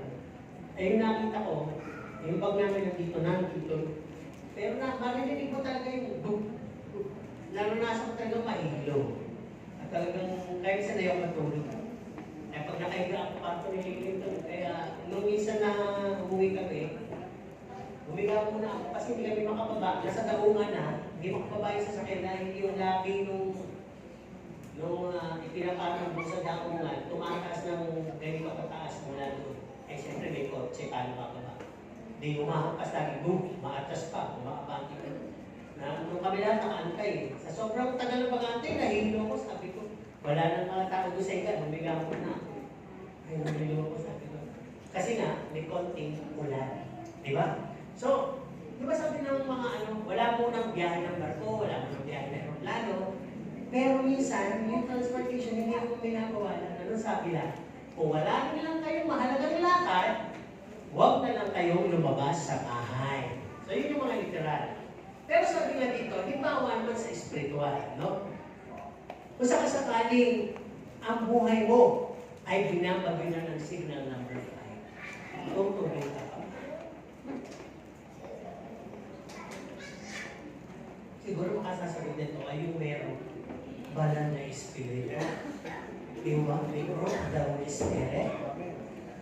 Ay yung nakita ko, yung bag namin nandito. Pero marinig ko talaga yung boom. Naranasan ko talaga mahilo. At talagang kahit sa nayaw matulog. Kaya pag nakahiga ako parto nililig ito. Kaya nung minsan na umuwi kami, humiga muna ako kasi hindi kami makababa. Nasa daungan na, hindi makababa yung sasakyan dahil yung labi nung ipinapatang doon sa daungan, tumataas ng ganito kataas mula doon. Eh siyempre may kotse, paano makababa? Hindi umahampas lagi, boom, maatas pa, umakabante ka. Nung kami lahat nakaantay, sa sobrang tagal ng pag-antay, nahihilo ko, sabi ko, wala nang mga tao doon sa ikan, humiga ko na ako. Ay, nahihilo ko, sabi ko. Kasi nga, may konting ulan. Di ba? So, di ba sabi ng mga wala mo nang biyahe ng barko, wala mo nang biyahe ng aeroplano, pero minsan, yung transportation, hindi mo ginagawa na, sabi lang, kung wala nilang kayong mahalagang lakad, huwag na lang kayong lumabas sa bahay. So, yun yung mga literal. Pero sabi nga dito, di ba naman sa spiritual, no? Kung sakasakaling ang buhay mo ay binabagay na ng signal number 5, tutuloy ka pa. Siguro makasasabi nito ay yung merong banal na espiritu. Yung may fruit of the Holy Spirit.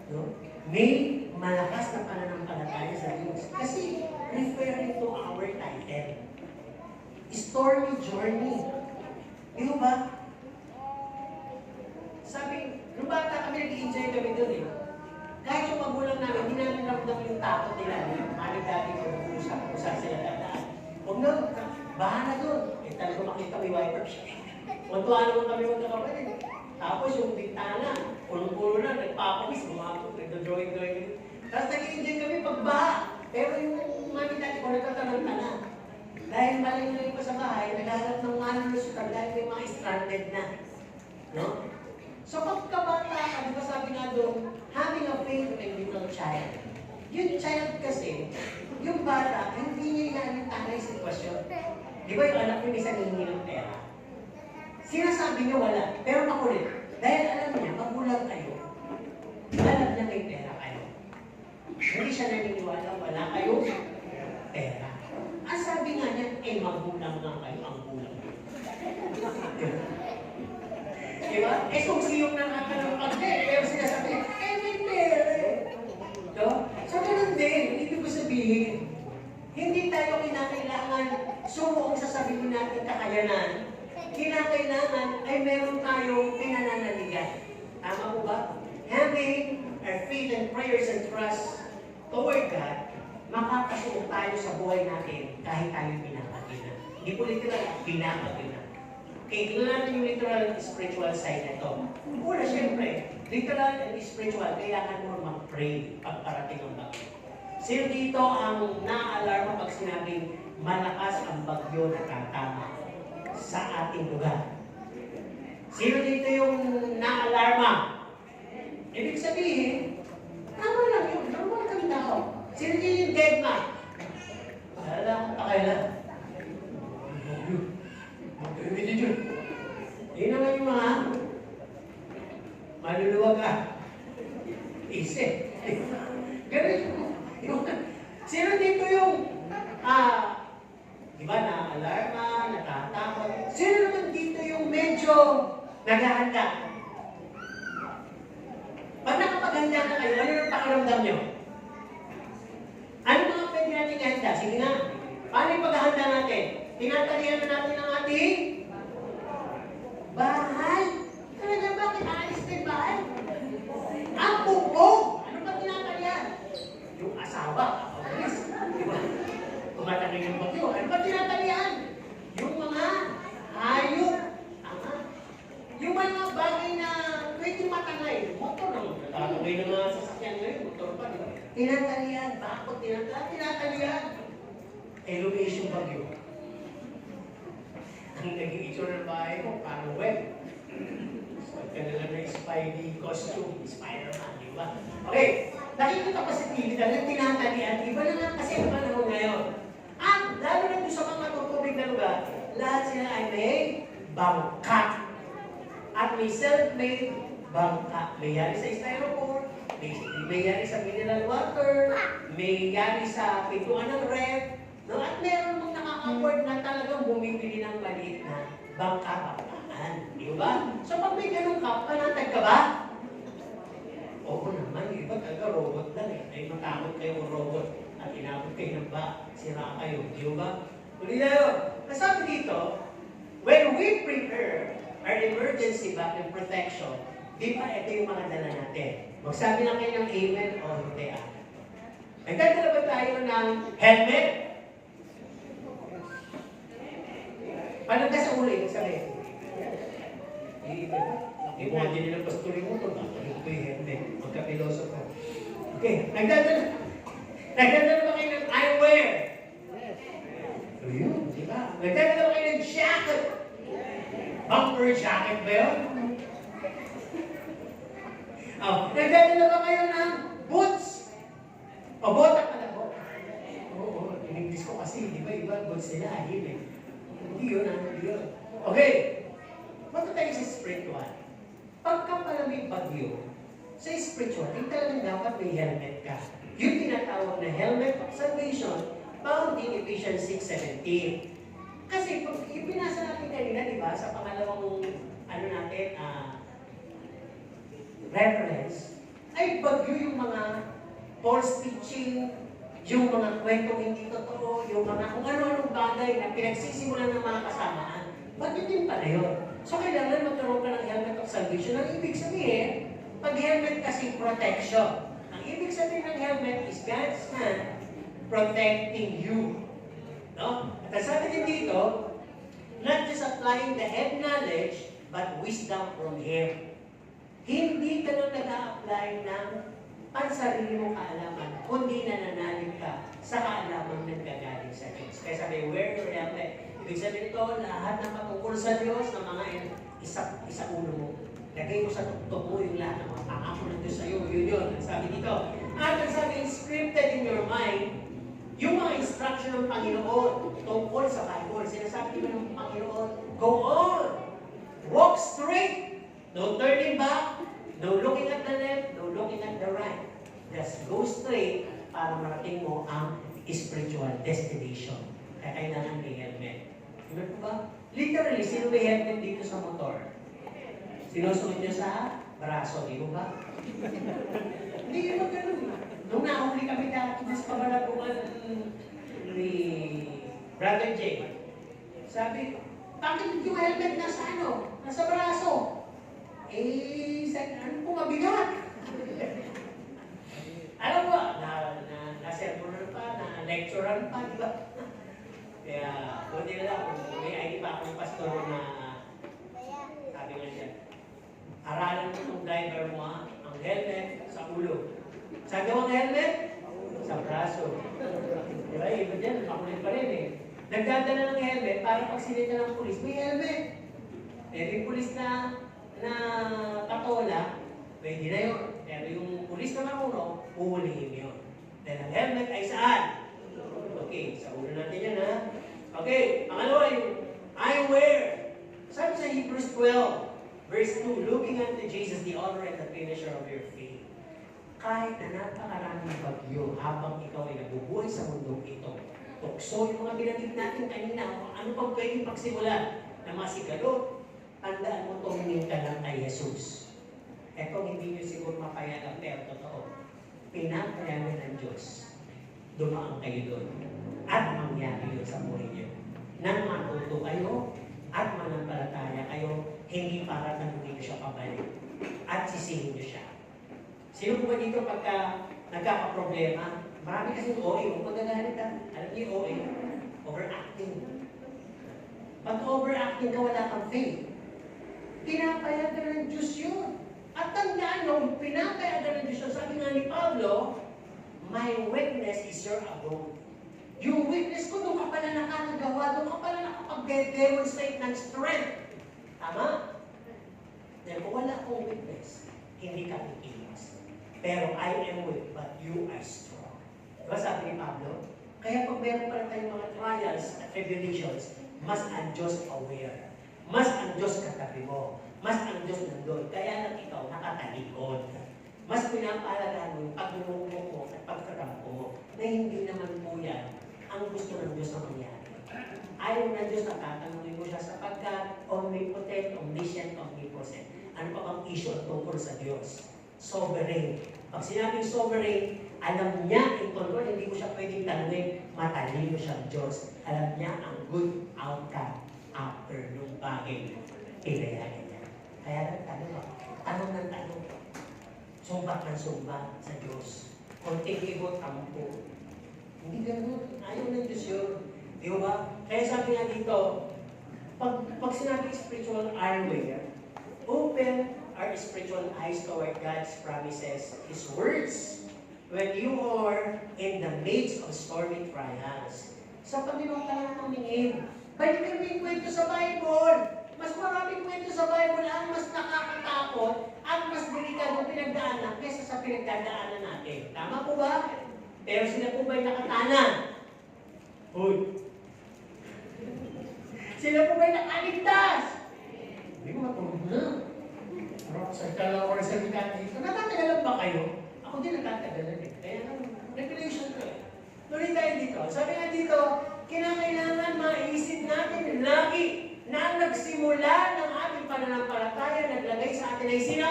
No? May malakas na pananampalataya sa Diyos. Kasi referring to our title, Stormy Journey. Di ba? Sabi, nung bata kami, nag-enjoy kami doon eh. Kahit yung magulang namin, hindi namin ramdam yung takot nila. Mali dati ko usap sila dadaan. Huwag na, bahala doon. Eh talaga makita may wiper siya. Tuntuan naman kami magkakapatid. Tapos yung bintana, punong-puno na, nagpapawis, bumapot, nagdo-drawing. Tapos nag-enjoy kami pagbaha. Pero yung mami dati ko nagtatanong na. Dahil malayo pa sa bahay, naghahanap ng manunusutan dahil may mga stranded na. No? So pagkabata ka, di ba sabi nga doon, having a faith in a little child. Yung child kasi, yung bata, hindi niya inaanong yung sitwasyon. Di ba yung anak niyo may saningi ng pera? Sinasabi niyo wala, pero makulit. Dahil alam niya, magulang kayo. Alam niya may pera kayo. Hindi siya naniniwala, wala kayo pera. Ang sabi nga niya, magulang nga kayo, ang gulang. Diba? Kung siyong nangatanong pagkain, pero sinasabi niya, may pera. So, ganun din, ibig ko sabihin, hindi tayo kinakailangan sumuong sa sarili natin kakayanan. Kinakailangan ay meron tayong pinananaligan. Tama po ba? Having our faith and prayers and trust toward God, makakasuot tayo sa buhay natin kahit tayo pinapagina. Hindi po literal, pinapagina. Okay, tingnan natin yung literal and spiritual side na ito. Una, syempre, literal and spiritual, kailangan mo mag-pray pagparating ang bagyo. Sino dito ang na-alarma pag sinabing malakas ang bagyo na tatama sa ating lugar? Sino dito yung na-alarma? Ibig sabihin, tama lang yun. Normal kami tao. Sino dito yung dead man? Alam, pakailan. Yun naman yung mga maluluwag ka. Isip. Ganun yung sino dito yung di ba, na-alarma, natatakot? Sino naman dito yung medyo naghahanda? Pag Maghanda na kayo. Ano yung pakiramdam nyo? Ano mga pwede natin ihanda? Sige nga. Paano yung paghahanda natin? Tinatalian na natin ang ating bahay. Talaga bakit aalis na yung bahay? Ang bugbog! Ano ba tinatalian? Yung asawa. Kapag diba? Tumatagal yung bagyo. Ano ba tinatalian? Yung mga hayop. Yung mga bagay na pwede matangay. Motor naman. Tatangay ng mga sasakyan ngayon. Motor pa, di ba? Tinatalian. Bakit tinatalian? Tinatalian. Elevation bagyo. Ang naging itsura ng bahay ko, parang web. So, kanila na Spidey costume. Spider-Man, di ba? Okay. Nakikita pa sa TV talagang tinatalian. Iba na nga kasi ang panahon ngayon. Lalo na doon sa mga matutubig na lugar, lahat sila ay may bangka. At may self-made bangka. May yari sa styrofoam, may yari sa mineral water, may yari sa pintuan ng ref, no? At meron mong nakaka-afford na talagang bumibili ng maliit na bangka-bangkaan. Di ba? So pag may ganun ka, panatag ka ba? Oo naman, iba talaga robot lang eh. Ay matakot kayo robot at inabot kayo ng ba, sira kayo. Di ba? Uli na yun. Nasabi dito, when we prepare our emergency backup protection, di ba ito yung mga dala natin? Magsabi lang kayo ng amen o hindi ah. Nagdadala ba tayo ng helmet? Paano ka sa ulo yung sabi? Imagine nila pastorin mo ito. Bakit ito yung helmet? Magkapiloso ko. Okay. Nagdadala ba kayo ng eyewear? Ayun, di ba? Nagdadala ba kayo ng jacket? Bumper jacket ba yun? Nagdadala ba kayo ng boots? O, bota pala po. Oo, in-English ko kasi, di ba iba boots nila, ahim eh. Hindi yun, hindi yun. Okay. Bato tayo sa spiritual. Pagka pala may bagyo, sa spiritual, hindi talagang dapat may helmet ka. Yung tinatawag na helmet of salvation, found in Ephesians 6:17. Kasi pag ipinasa natin kanina, di ba, sa pangalawang reference, ay bagyo yung mga false teaching, yung mga kwentong hindi totoo, yung mga kung ano-anong bagay na pinagsisimulan ng mga kasamaan. Bagyo din pala yun. So kailangan magkaroon ka ng helmet of salvation. Ang ibig sabihin, pag helmet kasi protection. Ang ibig sabihin ng helmet is God's hand protecting you. No? At sabi din dito, not just applying the head knowledge, but wisdom from Him. Hindi ka lang nag-a-apply ng pansarili mong kaalaman, kundi nananalig ka sa kaalaman ng gagaling sa Diyos. Kaya sabi, wear your helmet. Ibig sabihin ito, lahat ng patungkol sa Diyos, ng mga isa ulo mo. Lagay mo sa tuktok mo yung lahat ng mga pangako ng Diyos sa'yo. Yun. Sabi dito. At ang sabi, scripted in your mind, yung mga instruction ng Panginoon tungkol sa Bible. Sinasabi naman ng Panginoon, go on! Walk straight! No turning back, no looking at the left, no looking at the right. Just go straight para marating mo ang spiritual destination. Kaya kailangan may helmet. Ano po ba? Literally, sino may helmet dito sa motor? Sinusunod niyo sa braso, di mo ba? Hindi yun magano'n. Nung nahuli kami dati sa pamalapungan ni Brother Jay, sabi, bakit yung helmet nasa ano? Nasa braso? Ano po mabigat? Alam mo, na-sermonan pa, na-lecturean pa, di ba? Kaya, buti na lang, kung may ID pa akong pastor na sabi nga siya, aralan mo itong driver mo ang helmet sa ulo. Saan gawang helmet? Sa braso. Di ba? Iba dyan, makulit pa rin eh. Nagdadala ng helmet para pag sinita ng pulis, may helmet. May pulis na katola, pwede na yun. Pero yung pulis na makuno, uhulihin yun. Dahil ang helmet ay saan? Okay, sa ulo natin yan ha. Okay, pangalawa yung eyewear. Sabi sa Hebrews 12, verse 2, looking unto Jesus, the author and the finisher of your faith. Kahit na napakaraming bagyo habang ikaw ay nabubuhay sa mundong ito, tukso yung mga binanggit natin kanina, ano pang pwedeng pagsimulan na masigalot, tandaan mo tumingin ka lang kay Jesus. Ito hindi nyo siguro mapayagan, pero totoo. Pinapayagan ng Diyos. Dumaan kayo doon. At mangyari yun sa buhay nyo. Nang matuto kayo at manampalataya kayo, hindi para tanungin nyo siya pabalik. At sisihin nyo siya. Sino po ba dito pagka nagkakaproblema? Marami kasing OA. Huwag magagalit ha. Alam niyo yung OA? Overacting. Pag overacting ka, wala kang faith. Pinapayagan ng Diyos yun. At tandaan nung pinapayagan ng Diyos yun, sabi nga ni Pablo, my weakness is your abode. Yung weakness ko, doon ka pala nakakagawa, doon ka pala nakapag-demonstrate ng strength. Tama? Dahil kung wala akong weakness, hindi ka kikilos. Pero I am weak, but you are strong. Diba sabi ni Pablo? Kaya pag meron pa rin tayong mga trials at tribulations, mas ang Diyos aware. Mas ang Diyos katabi mo. Mas ang Diyos nandun. Kaya lang ikaw nakatalikod. Mas pinapalagaan mo yung pagdunong mo at pagkakampo mo na hindi naman po yan ang gusto ng Diyos na mangyari. Ayaw ng Diyos na tatanungin mo siya sapagkat omnipotent, omniscient, omnipresent. Ano pa bang issue at tungkol sa Diyos? Sovereign. Pag sinabing sovereign, alam niya in control, hindi mo siya pwedeng tanungin, matalino siyang Diyos. Alam niya ang good outcome after nung bagay pinayagan niya. Kaya tanong ng tanong. Sumbat ng sumbat sa Diyos. Konting ibot, tampo. Hindi ganun. Ayaw ng Diyos yun. Di ba? Kaya sabi nga dito, pag sinabi spiritual eyewear, open our spiritual eyes toward God's promises, His words, when you are in the midst of stormy trials. Sa Panginoon ka lang tumingin. Balikan mo yung kwento sa Bible. Mas maraming kwento sa Bible ang mas nakakatakot at mas delikado pinagdaanan kaysa sa pinagdadaanan natin. Tama po ba? Pero sila po ba'y nakatanan? Hoy! Sila po ba'y nakaligtas? Hindi ko matulog na. Pero sa kalawa na sa bigat dito, natatagalan ba kayo? Ako din natatagalan eh. Kaya revelation ko eh. Tuloy tayo dito. Sabi nga dito, kinakailangan maisip natin lagi na ang nagsimula ng ating pananampalataya, naglagay sa atin ay sino?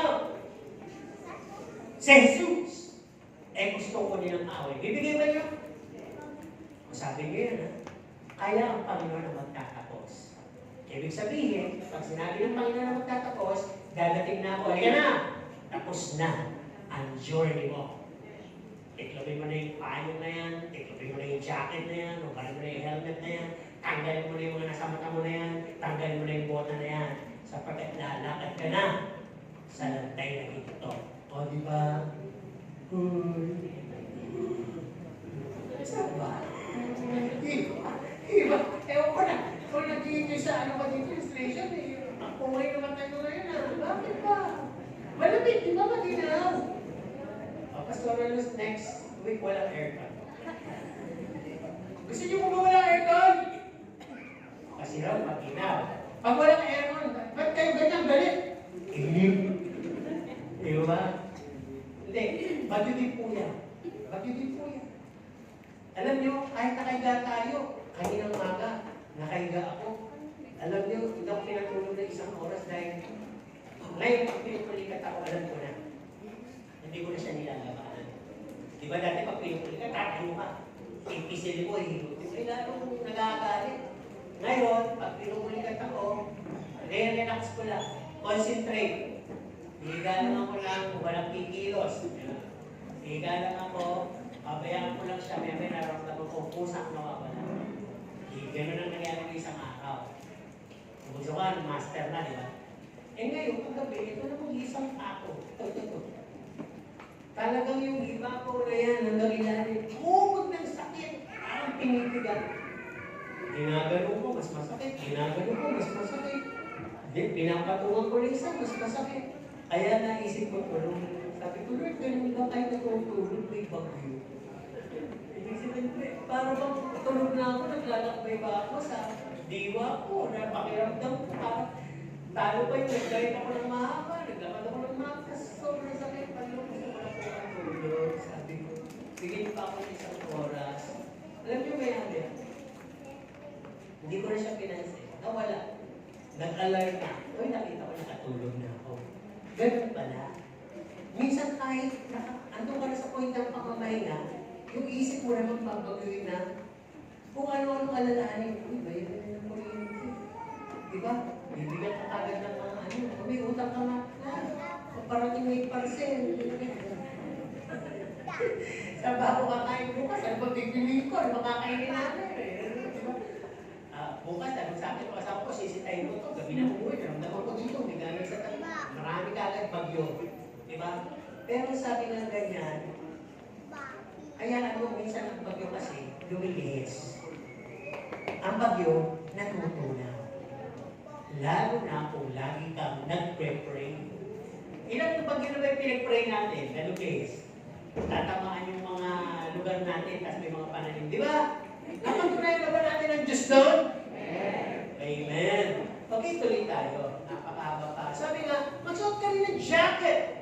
Si Jesus. Eh gusto ko nilang away. Bibigay ba niyo? Sabi niyo yan ha? Kaya ang Panginoon na magtatapos. Ibig sabihin, pag sinabi ng Panginoon na magtatapos, dadating na ako. Halika na! Tapos na ang journey mo. Tiklopin mo na yung payo na yan, tiklopin mo na yung jacket na yan, ubalin mo na yung helmet na yan, tanggalin mo na yung mga nasa mata mo na yan, tanggalin mo na yung bota na yan, sapagkat lalakad ka na sa lantay na ito. O di ba? Saan ba? Iba. Ewan ko na. Kung nag-iingay sa ano ba dito, installation eh. Ang pumay naman tayo na yun ah. Bakit ba? Malamig, di ba maginaw? Pastoralist next week walang aircon. Gusto niyo po ba walang aircon? Kasi raw maginaw. Pag walang aircon, ba't kayo ganyang galit? Di ba? Hindi, matitip po yan. Matitip po yan. Alam niyo, kahit nakahiga tayo, kaninang umaga, nakahiga ako. Alam niyo, hindi ako pinatulog na isang oras dahil ngayon, pag pinupulikat ako, alam ko na. Hindi ko na siya nilalabanan. Di ba dati pag pinupulikat, tatayo ka. Ipisil mo, hilutin. Ay, lalong nagagalit. Ngayon, pag pinupulikat ako, re-relax ko lang. Concentrate. Higa lang ako lang, walang kikilos. Higa lang ako, pabayaan ko lang siya, may nararamdaman ko, pusak nawawala. Ganun ang nangyari ng isang araw. Gusto ka, master na, di ba? Eh ngayon, paggabi, ito namang isang ako. Ito. Talagang yung iba ko na yan, hanggang ilalim, umod ng sakit, parang pinipigan. Ginagano ko, mas masakit. Ginagano ko, mas masakit. Pinapatungan ko rin isa, mas masakit. Kaya naisip ko, sabi ko, Lord, ganun ba kayo natutulog, may bagyo? Para bang tulog na ako, naglalakbay ba ako sa diwa ko, napakiramdam ko, parang talo pa yung nag-guide ako ng mahaba, naglakad ako ng mahaba, sobrang sakit, palong gusto ko na po ang tulog. Sabi ko, bigyan pa ako ng isang oras. Alam niyo may ano yan? Hindi ko na siya pinansin. Nawala. Nag-alert na. Uy, nakita ko nakatulog na ako. Ganun pala. Minsan kahit andun ka na sa point ng pamamahinga, yung isip mo naman pagbagawin na kung ano-ano alalahanin. Uy, bayan na ng kuryente. Diba? Bibigyan ka agad ng mga ano. May utang ka nga. Parating may parcel. Sa bago kakain bukas, ano ba pipiliin ko? Ano ba kakainin namin? Diba? Bukas, anong sa akin, asawa ko, sisitayin ko ito. Gabi na umuwi, naramdaman ko dito. May gamit sa tabi. Marami ka agad bagyo. Diba? Pero sabi ng ganyan, kaya ano, minsan ang bagyo kasi, lumilihis. Ang bagyo, natutunaw. Lalo na kung lagi kang nagpre-pray. Ilan yung bagyo na ba yung pinag-pray natin? Lumilihis. Tatamaan yung mga lugar natin, kasi may mga pananim. Di ba? Napatunayan na ba natin ang Diyos doon? Amen. Okay, tuloy tayo. Napakahaba pa. Sabi nga, magsuot ka rin ng jacket.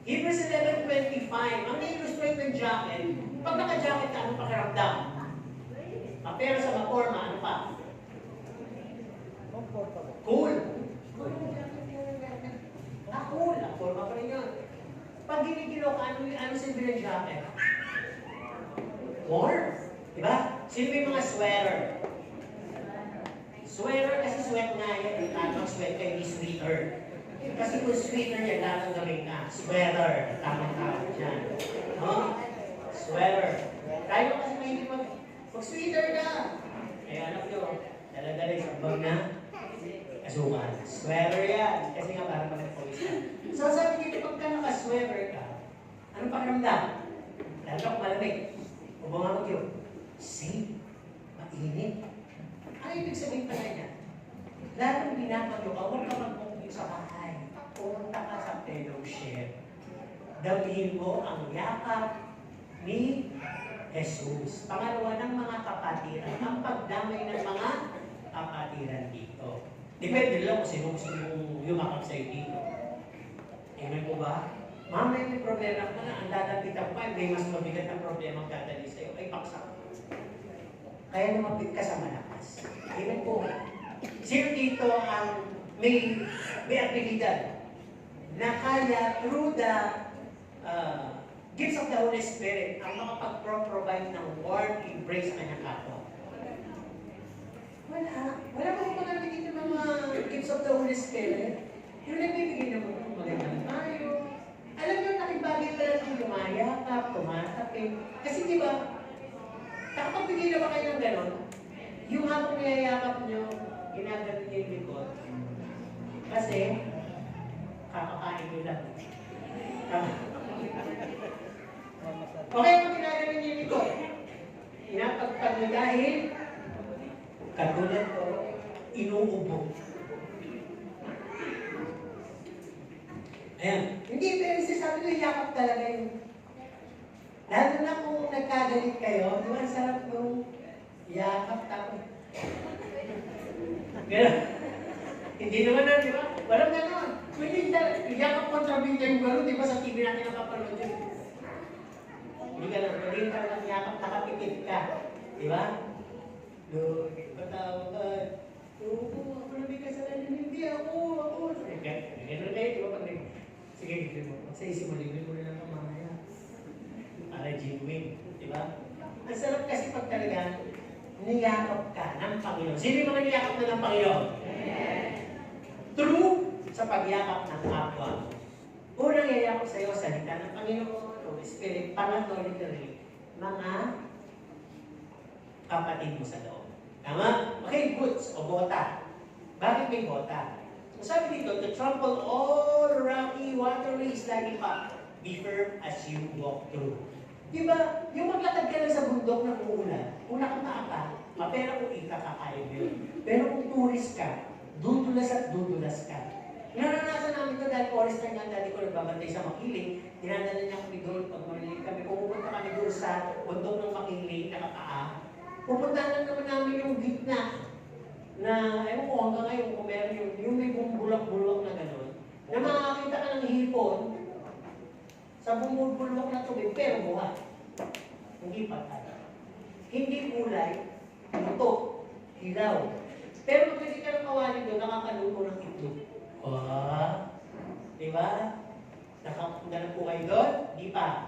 Hebrews 11:25. Ang na-illustrate ng jacket, pag naka-jacket ka, anong pakiramdam? Pero sa maporma, ano pa? Cool. Cool. Ang forma pa rin yun. Pag ginigilo ka, ano silbi ng jacket? Warm. Diba? Sino may mga sweater? Sweater kasi sweat nga yan. Tamang sweat kayo, hindi sweater. Kasi kung sweater yan, tatanggalin ka. Sweater. Tamang-tamang dyan. No? Sweater. Tayo kasi may mag-sweater ka. Kaya alam nyo, talaga sa bag na kasukan. Sweater yan. Kasi nga parang mag-pawis ka. So sabi dito, pagka naka-sweater ka, anong pakiramdam? Lalo kung malamig. O bumamag yun. Safe. Mainit. Ano ibig sabihin pala niya? Lalo binabagyo ka, huwag ka mag-move sa bahay. Pumunta ka sa fellowship. Dabihin mo ang yakap ni Jesus. Pangalawa ng mga kapatiran. Ang pagdamay ng mga kapatiran dito. Depende lang kung sino gusto yung yumakap sa'yo dito. Amen po ba? Mamaya may problema ka na, ang lalapitan pa, may mas mabigat na problema ang dadali sa'yo, ay paksa. Kaya lumapit ka sa malakas. Amen po. Sino dito ang may abilidad na kaya through the gifts of the Holy Spirit ang makapag-provide ng warm embrace sa kanyang kapwa? Wala. Wala pa kung namin dito ng mga gifts of the Holy Spirit. Yung nagbibigay naman ng magandang tayo. Alam nyo, nakibagay pala ng lumayakap, tumatapin. Kasi di ba, nakapagbigay na ba kayo ng gano'n? Yung habang niyayakap nyo, ginagano niyo yung likod. Kasi, kakakain nyo lang. Okay, kung ginagano niyo yung likod, inapagpag nyo dahil, katulad ko, inuubo. Ayan. Hindi, pero sabi ko, yakap talaga yun. Lalo na kung nagkagalit kayo, di ba, sarap yung yakap tapos. Gano'n. Hindi naman na, di ba? Walang gano'n. Hindi yakap kontra bida yung gano'n, di ba, sa TV natin napapanood yun. Hindi gano'n. Hindi talagang yakap, nakapikit ka. Di ba? Doon, patawag ka. Oo, ako na may kasalanan. Hindi, ako. Gano'n kayo, di ba? Sige, gano'n mo. Sa isip mo, ligay mo rin ang mamaya. Para genuine, di ba? Ang sarap kasi pag talaga niyakap ka ng Panginoon. Sino yung mga niyakap na ng Panginoon? True sa pagyakap ng kapwa. Unang yayakap sa iyo, salita ng Panginoon, o Spirit, pangatlo, literally, mga kapatid mo sa loob. Tama? Okay, goods o bota. Bakit may bota? So sabi dito, to trample all rocky waterways like a path, be firm as you walk through. Diba, yung maglakad ka lang sa bundok ng uulan, una kang maaka, mapera kung ikakakain mo yun. Pero kung tourist ka, dudulas at dudulas ka. Naranasan namin ito dahil forest na nga dati ko nagbabantay sa Makiling, dinadala niya kami doon pag malilit kami. Pupunta kami doon sa bundok ng Makiling, nakapaa. Pupuntahan lang naman namin yung gitna na, ewan ko hanggang ngayon kung meron yung may bumubulak-bulak na gano'n, na makakita ka ng hipon, sa bumubulok na tubig, pero buhay. Hindi patay. Hindi kulay, ito, hilaw. Pero kung hindi ka ng kawali doon, nakakaluto ng itlog. Diba? Nakapunta na po kayo doon? Hindi pa.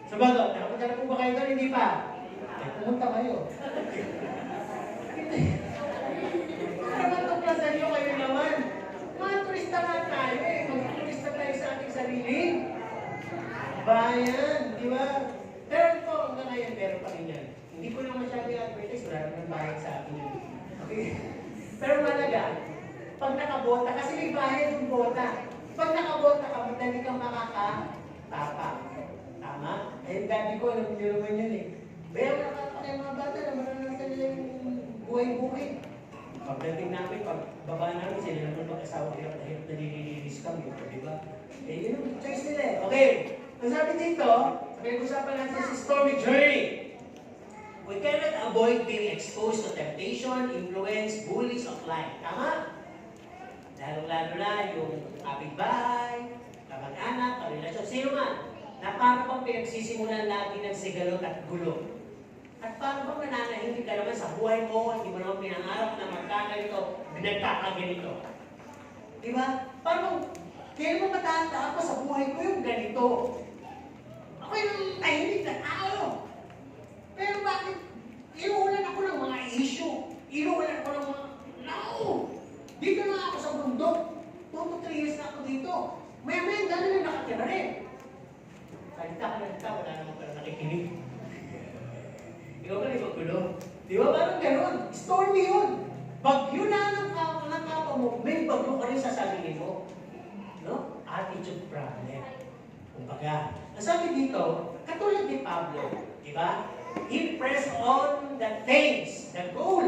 Sabagot, nakapunta na po ba kayo doon? Hindi pa. Ay, pumunta kayo. Para matuklasan nyo kayo naman. Mga turista nga tayo eh. Mag-turista tayo sa ating sarili. Bayan, di ba? Pero ito, hanggang ngayon, meron pa rin yan. Hindi ko na masyado i-advertise, wala naman bayad sa akin. Okay? Pero malaga, pag nakabota, kasi may bayad yung bota. Pag nakabota ka, madali kang makakatapa. Tama? Eh, dati ko, alam niyo naman yun eh. Bayan nakakata kayo mga bata na maranasan nila yung buhay-buhay. Pagdating namin, pag baba namin, sila naman mag-asawa hirap na nilililis kami. Di ba? Eh, yun ang choice nila eh. Okay. Ang sabi dito, pinag-usapan natin si Stormy Journey. We cannot avoid being exposed to temptation, influence, bullies of life. Tama? Lalo-lalo na yung kapitbahay, kamag-anak, karelasyon, sino man, na parang bang pinagsisimulan lagi ng sigalot at gulo. At parang bang nananahimik ka naman sa buhay mo, hindi mo naman pinangarap na magkaganito, nagkakaganito. Diba? Parang, kailan mo matanda ako sa buhay ko yung ganito? Ako yung tahimik na tao. Pero bakit? Inuulan ako ng mga issue. Inuulan ako ng mga... No! Dito na ako sa bundok. 2 to 3 years na ako dito. May gano'n na nakatira rin. Salita ka lang wala naman pala nakikinig. Ikaw ka rin magkulo. Di ba parang gano'n? Stormy yun. Bagyo na ng kapa mo, may bagyo ka rin sa sarili mo. No? Attitude problem. Kumbaga, nasabi dito, katulad ni Pablo, di ba? He pressed on the things, the goal.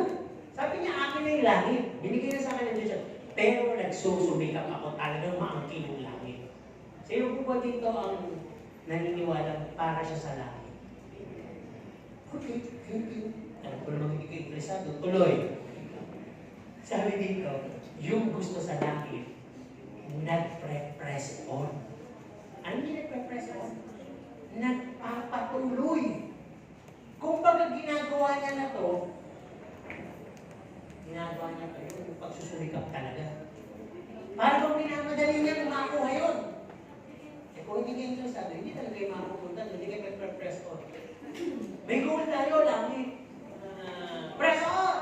Sabi niya, akin na yung langit. Binigay na sa akin ng Diyos. Pero nagsusumikap ako talagang maangkin yung langit. Sino po ba dito ang naniniwala para siya sa langit? Okay, thank you. Alam ko naman hindi interesado. Tuloy. Sabi dito, yung gusto sa langit, nagpe-press on. Ano yung nagpe-press on? Nagpapatuloy. Kung baga ginagawa niya na to, ginagawa niya to yung pagsusumikap talaga. Para bang minamadali niya kung makuha yun. Eh kung hindi kayo interesado, hindi talaga kayo makapupunta, hindi kayo nagpe-press on. May goal tayo, langit. Press on!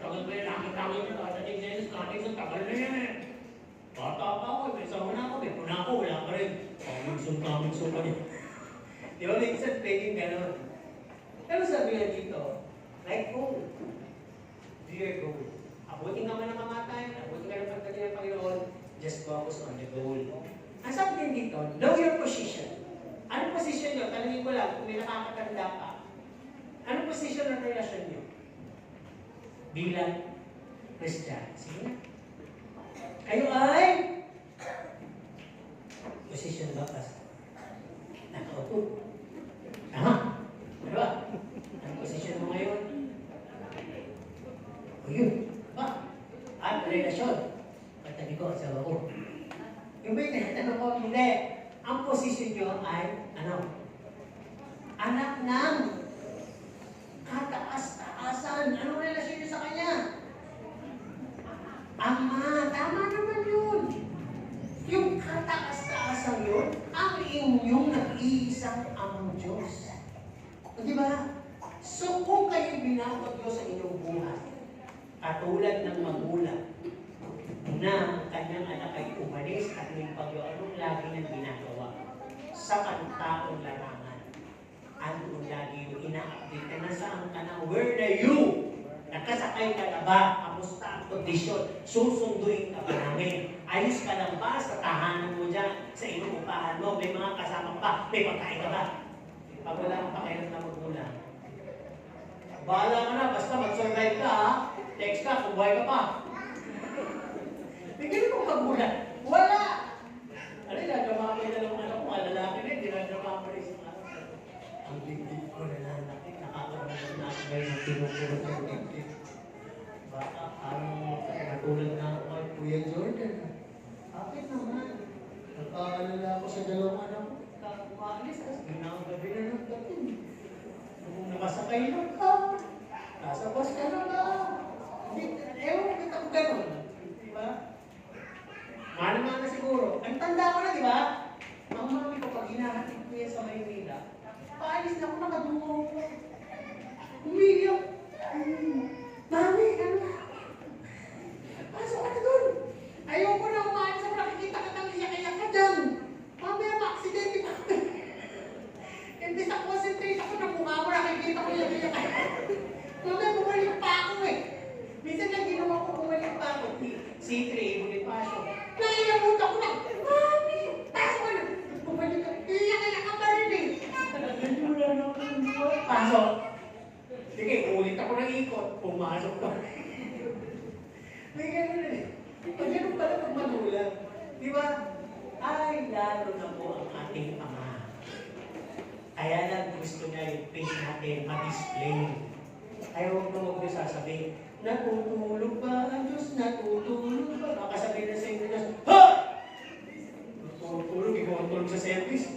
Tagal ba yun, langit-langit yun, katating na yun, sa tagal na yan eh. Bata pa ako, may sama na ako, may puna ako, wala ka rin. Kaming-sum pa rin. Di ba, minsan pwedeng gano'n. Pero sabi nga dito, like goal. Dear goal. Abutin ka man ng kamatayan, abutin ka ng pagdating ng Panginoon, just focus on the goal. Ang sabi din dito, know your position. Anong position nyo? Tanungin ko lang, kung may nakakatanda ka. Anong position ng relasyon nyo? Bilang Christian. Sige na. Kayo ay position ba kasi? Nakaupo. Tama? Ano ba? Anong position mo ngayon? O yun. Ba? At relasyon. Patabi ko sa bako. Yung ba yung tinatanong ko? Hindi. Ang position nyo ay, ano? Anak ng kataas-taasan. Anong relasyon nyo sa kanya? Ama, tama naman yun. Yung kataas-taasan yun, ang inyong nag-iisang ang Diyos. O diba? So kung kayo binawag Diyos sa inyong buhay, katulad ng magulang, na ang kanyang anak ay umalis at may pagyo, anong lagi nang ginagawa? Sa kantaong larangan. Anong lagi yung ina-update ka na saan ka na? Where are you? Nakasakay ka na ba? Kamusta ang kondisyon? Susunduin ka ba namin? Ayos ka lang ba sa tahanan mo dyan? Sa inuupahan mo? May mga kasama pa? May pagkain ka ba? Pag wala kang pakialam na magulang, bahala ka na, basta mag-survive ka ha? Text ka, kung buhay ka pa. Bigyan mo magulang. Wala! Ano, nagdama ko yung dalawang anak ko, mga lalaki na, hindi nagdama ko rin sa mga anak. Ang dibdib ko na nanakit, nakakaroon na ako ngayon ng tinutulog ng dibdib. Baka, katulad na ako kay Kuya Jordan. Bakit naman? Nagpaalala ako sa dalawang anak ko. Kakaalis, tapos ginagabi na ng dating. Kung nakasakay lang ka, nasa bus ka na lang. Ewan ko kitang gano'n. Diba? Mana-mana siguro. Ang tanda ko na, di ba? Ang mami ko, pag hinahatid ko yan sa Maynila, paalis na ako, nakadungo ko. Umiiyak. Mami, ano ba? Pasok ka na doon. Ayoko na umalis ako, nakikita ka ng iyak-iyak ka dyan. Mami, ma-aksidente pa. Hindi sa concentrate ako na mukha mo, nakikita ko iyak-iyak ka. Mami, bumalik pa ako eh. Minsan lang ginawa ko, bumalik pa ako. C3, Bonifacio. Nailamot ako na, Mami, pasok ka na. Bumalik ka, iyak-iyak ka pa rin eh. Hindi mo na ako ng buwan. Pasok. Sige, ulit ako ng ikot. Pumasok ka. May gano'n eh. Pag gano'n pala pag magulang. Di ba? Ay, lalo na po ang ating ama. Kaya lang gusto niya yung face natin ma-display. Ay, huwag na sasabihin, natutulog ba ang Diyos? Natutulog ba? Baka sabihin na sa inyo Diyos, ha! Natutulog, ikaw ang tulog sa service.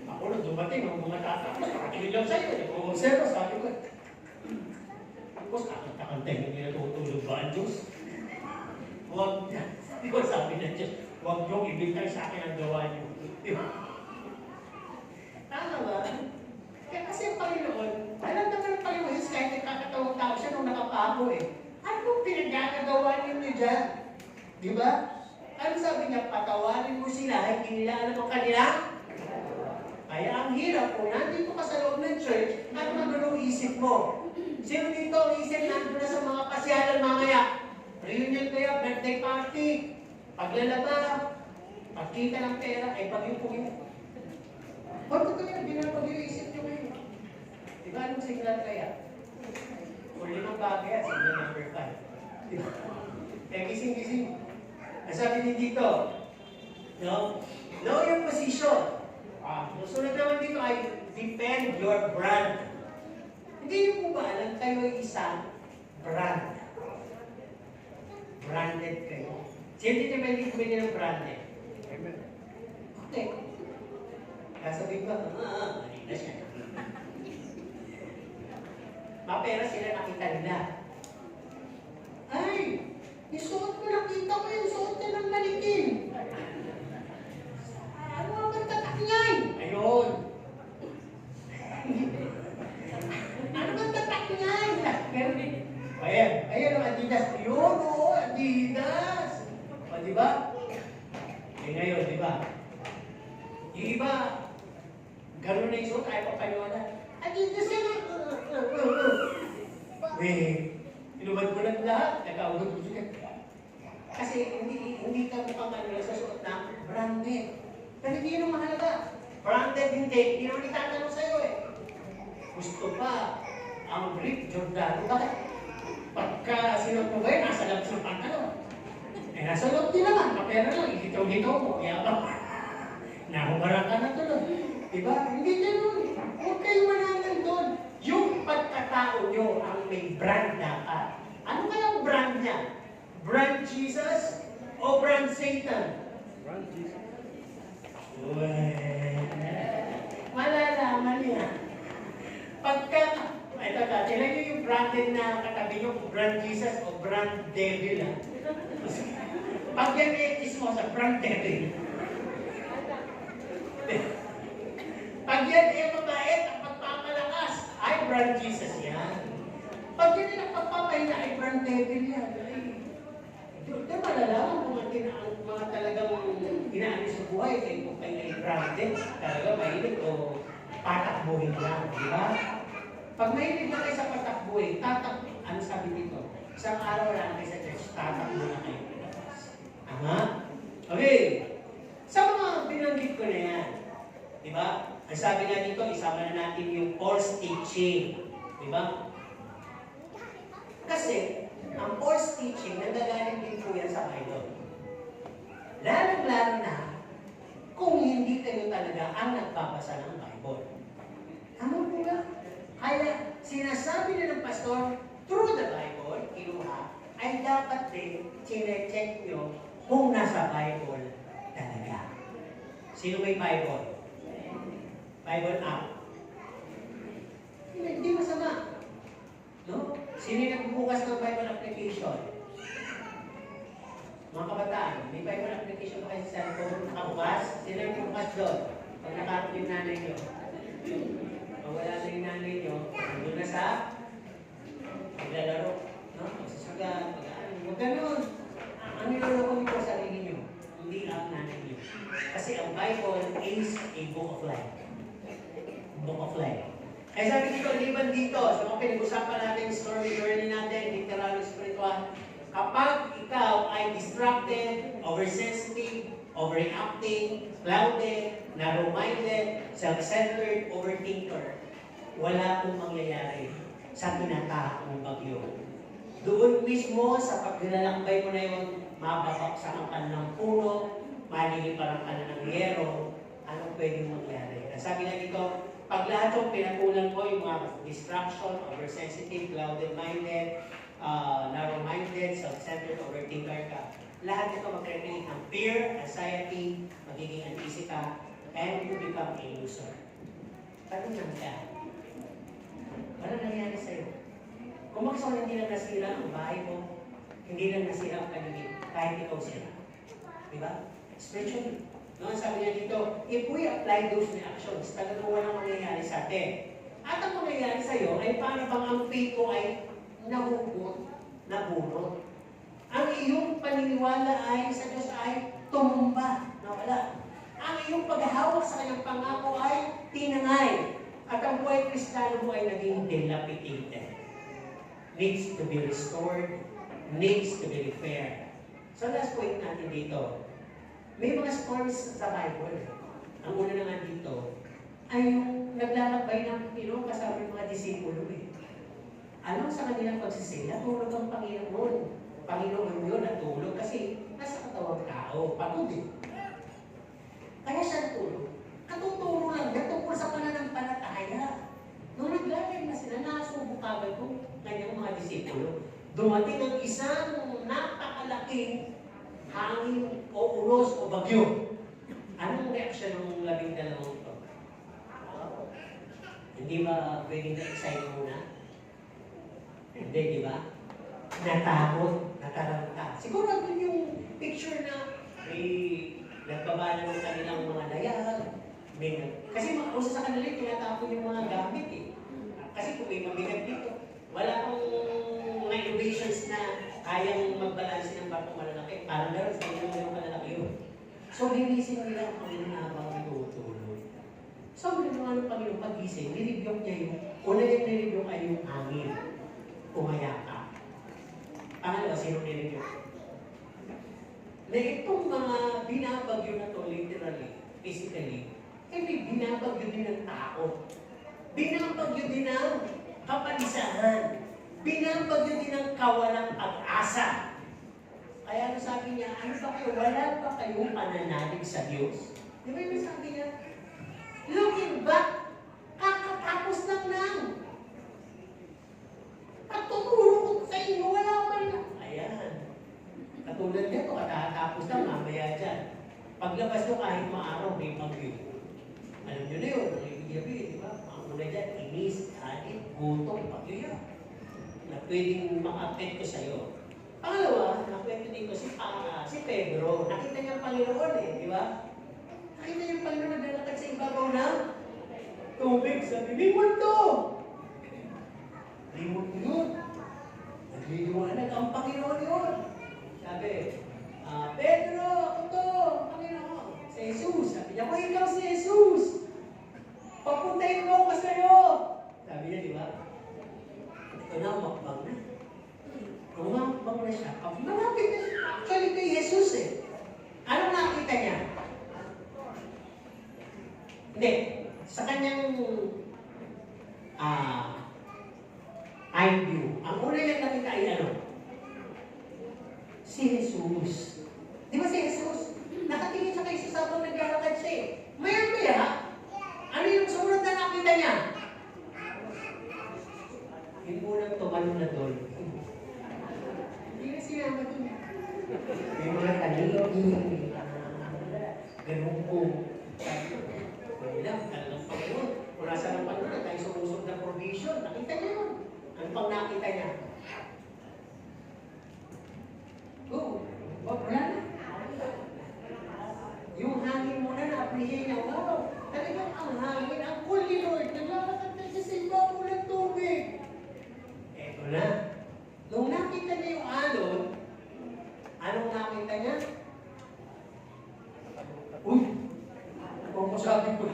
Ako na dumating, ang mga tatakos, nakatingin lang sa'yo. Kung service, sabi ko, tapos kakanta-kantay, hindi natutulog ba ang Diyos? Huwag niya. Di ba sabi ng Diyos, huwag niyong ibigay sa akin ang gawa niyo. Di ba? Tama ba? Kaya kasi ang Panginoon, alam naman ang Panginoon, kahit nakakatawang tao siya nung nakapago eh. Ano kung pinagkakagawa niyo dyan? Di ba? Ano sabi niya, patawarin mo sila, hindi nila alam ang kanila? Kaya ang hirap kung nandito ka sa loob ng church, ano magulong isip mo? Sino dito ang isip nandito na sa mga pasyalan mamaya? Reunion kayo, birthday party, paglalaba, pagkita ng pera, ay pag-iupugin. Huwag ko kaya, binapag-iisip nyo kayo. Diba anong signal kaya? Kung limang bagay at signal number 5. Diba? Kaya gising-gising. Ang sabi din dito, no? Know your position. Susunod naman dito ay defend your brand. Hindi niyo po ba alam kayo ay isang brand? Branded kayo. Sino dito ba hindi kumili ng branded? Amen. Okay. Kasabihin ba, malina siya. Mapera sila nakita nila. Ay, isuot mo, nakita ko yung suot niya ng manikin. Ano ang magtatak niyan? Ayun. Ano bang tatak niyan? Ayan ang Adidas. Yun o, Adidas. O, diba? Eh ngayon, diba? Yung iba, gano'n na yung suot, ayaw pa paniwala. Adidas yan o. Inubad ko lang lahat. Nakaulog ko siya. Kasi hindi ka mukhang ano sa suot na branded. Pero hindi yun ang mahalaga. Branded hindi naman itatanong sa'yo eh. Gusto pa ang Rick Giordano. Bakit? Pagka sinot mo ba yun, nasa labas ng pantalon. Eh, nasa loob din naman. Kapera lang, ikitaw-hitaw mo. Kaya ba? Nahumarang ka na tuloy. Diba? Hindi ganun. Huwag kayo mananang doon. Yung pagkatao nyo ang may brand dapat. Ano kaya ang brand niya? Brand Jesus o brand Satan? Brand Jesus. Malalaman niya. Pagka, ito dati, lang yung branded na katabi nyo, brand Jesus o brand devil. Pag yan etis mo sa brand devil. Pag yan mabait at magpapalakas, ay brand Jesus yan. Pag yan ang pagpapahina, ay brand devil yan. Doon malalaman kung ang mga talagang inaalis sa buhay, ay kung kayo ay branded, talaga mahilig o patakbuhin lang, di ba? Pag mahilig na kayo sa patakbuhin, ano sabi dito? Isang araw lang kayo sa church, tatakbo na kayo. Tama? Okay. Sa mga binanggit ko na yan, di ba? Ang sabi nga dito, isama na natin yung false teaching. Di ba? Kasi, ang false teaching, nagagaling din po yan sa Bible. Lalong-lalo na, kung hindi kayo talaga ang nagbabasa ng Bible. Ano po ba? Kaya, sinasabi na ng pastor, through the Bible, kinuha, ay dapat din, sine-check nyo kung nasa Bible talaga. Sino may Bible? Bible app. Hindi masama. No? Sino yung nagbubukas ng Bible application? Mga kabataan, may Bible application pa kayo sa cellphone, nakabukas, sila yung bukas doon. Pag nakapit yung nanay nyo. Pag wala na yung nanay nyo, doon na sa paglalaro. No? Pagsasagan, pag-aaral. Huwag ganun. Ang niloloko nyo sa sarili nyo, hindi ang nanay nyo. Kasi ang Bible is a book of life. Book of life. Kaya sabi dito, liban dito, sa mga pinag-usapan natin, story journey natin, literal, spiritual, kapag ikaw ay distracted, oversensitive, overreacting, clouded, narrow-minded, self-centered, overthinker, wala pong mangyayari sa tinatahak mong bagyo. Doon mismo sa paglalakbay mo na yun, mababaksakan ka ng puno, maliliparan ka na ng yero, anong pwedeng mangyari? Sabi na dito, pag lahat yung pinatulan mo, yung mga distraction, oversensitive, clouded-minded, narrow-minded, self-centered, overthinker ka, lahat ito mag-create ng fear, anxiety, magiging uneasy ka, and you become a loser. Paano nang ka? Ano nangyari sa'yo? Kung makasama hindi lang nasira ang bahay mo, hindi lang nasira ang paligid, kahit ikaw sila. Diba? Spiritually. Noon sabi niya dito, if we apply those reactions, talagang walang mangyayari sa atin. At ang mangyayari sa'yo ay paano bang ang faith ko ay nahugot, nabunot. Ang iyong paniniwala ay sa Diyos ay tumba, nawala. Ang iyong paghahawak sa kanyang pangako ay tinangay. At ang buhay Kristiyano mo ay naging dilapidated. Needs to be restored, needs to be repaired. So last point natin dito, may mga stories sa Bible. Ang una naman dito ay yung naglalakbay ng Panginoon kasama yung mga disipulo eh. Ano sa kanilang pagsisila? Tulog ang Panginoon. Panginoon yun natulog kasi nasa katawang tao. Pagod eh. Kaya siya natulog. Katuturo lang yan tungkol sa pananampalataya. Nung naglalay na sila, nasubukaban ko kanyang mga disipulo. Dumating ang isang napakalaking hangin o unos o bagyo. Anong reaksyon ng 12 ito? Hindi ba pwedeng na-excite muna? Hindi, di ba? Natakot, nataranta. Siguro doon yung picture na may nagbaba na ng kanilang mga dayal. Kasi mausa sa kanila yung tinatapon yung mga gamit eh. Kasi kung may mabigat dito, wala pong mga innovations na kayang magbalansin ng barko malalaki. Parang meron sa kanilang yung malalaki yun. So, ginising nila ang Panginoon habang natutulog. So, ang ginawa ng Panginoon pag-gising, nilibyok niya yung, una yung nilibyok ay yung hangin. Pumayaka. Pangalawa, sino nilibyok? Na itong mga binabagyo na to, literally, physically, eh may binabagyo din ng tao. Binabagyo din ng kapalisahan. Binabagyo din ng kawalang pag-asa. Kaya ano sabi niya, ano ba kayo, wala ba kayong pananalig sa Diyos? Di ba yung sabi niya? Looking back, kakatapos lang. Pagtuturo ko sa inyo, wala pa rin. Ayan. Katulad nito, kakatapos lang, mamaya dyan. Paglabas nyo kahit maaraw, may bagyo. Alam nyo na yun, gabi, di ba? Ang una dyan, inis, alit, gutom, bagyo yan. Na pwedeng maka-apekto sa'yo. Pangalawa, nakwento dito si Pedro. Nakita niya ang Panginoon eh, di ba? Nakita niya ang Panginoon naglalakad sa ibabaw ng tubig. Sabi, may multo! May multo yun. Nagliliwanag ang Panginoon yun. Sabi, Pedro, ako to, Panginoon. Si Jesus. Sabi niya, kung ikaw si Jesus, papuntahin mo ako sa'yo. Sabi niya, di ba? Ito na, makbang na. Kumakbang na siya. Malapit na siya. Actually, kay Jesus eh. Anong nakita niya? Hindi. Sa kanyang eye view. Ang una niyang nakita ay ano? Si Jesus. Di ba si Jesus? Nakatingin siya kay Jesus habang naglalakad siya eh. Maya-maya, ano yung sumunod na nakita niya? Yung unang tumalong na doon. Hindi na sinama doon. May mga taligi, ganun po. Wala, talagang Panginoon. Kung nasa ng Panginoon, tayo sumusod na provision. Nakita niya yun. Ano pang nakita niya? Oh, wala binigay niya, wow, talagang ang hangin, ang cool ni Lord, naglalakad na siya sa ibabaw ng tubig. Eto na. Nung nakita niya yung alon, anong nakita niya? Uy! Kung sabi ko.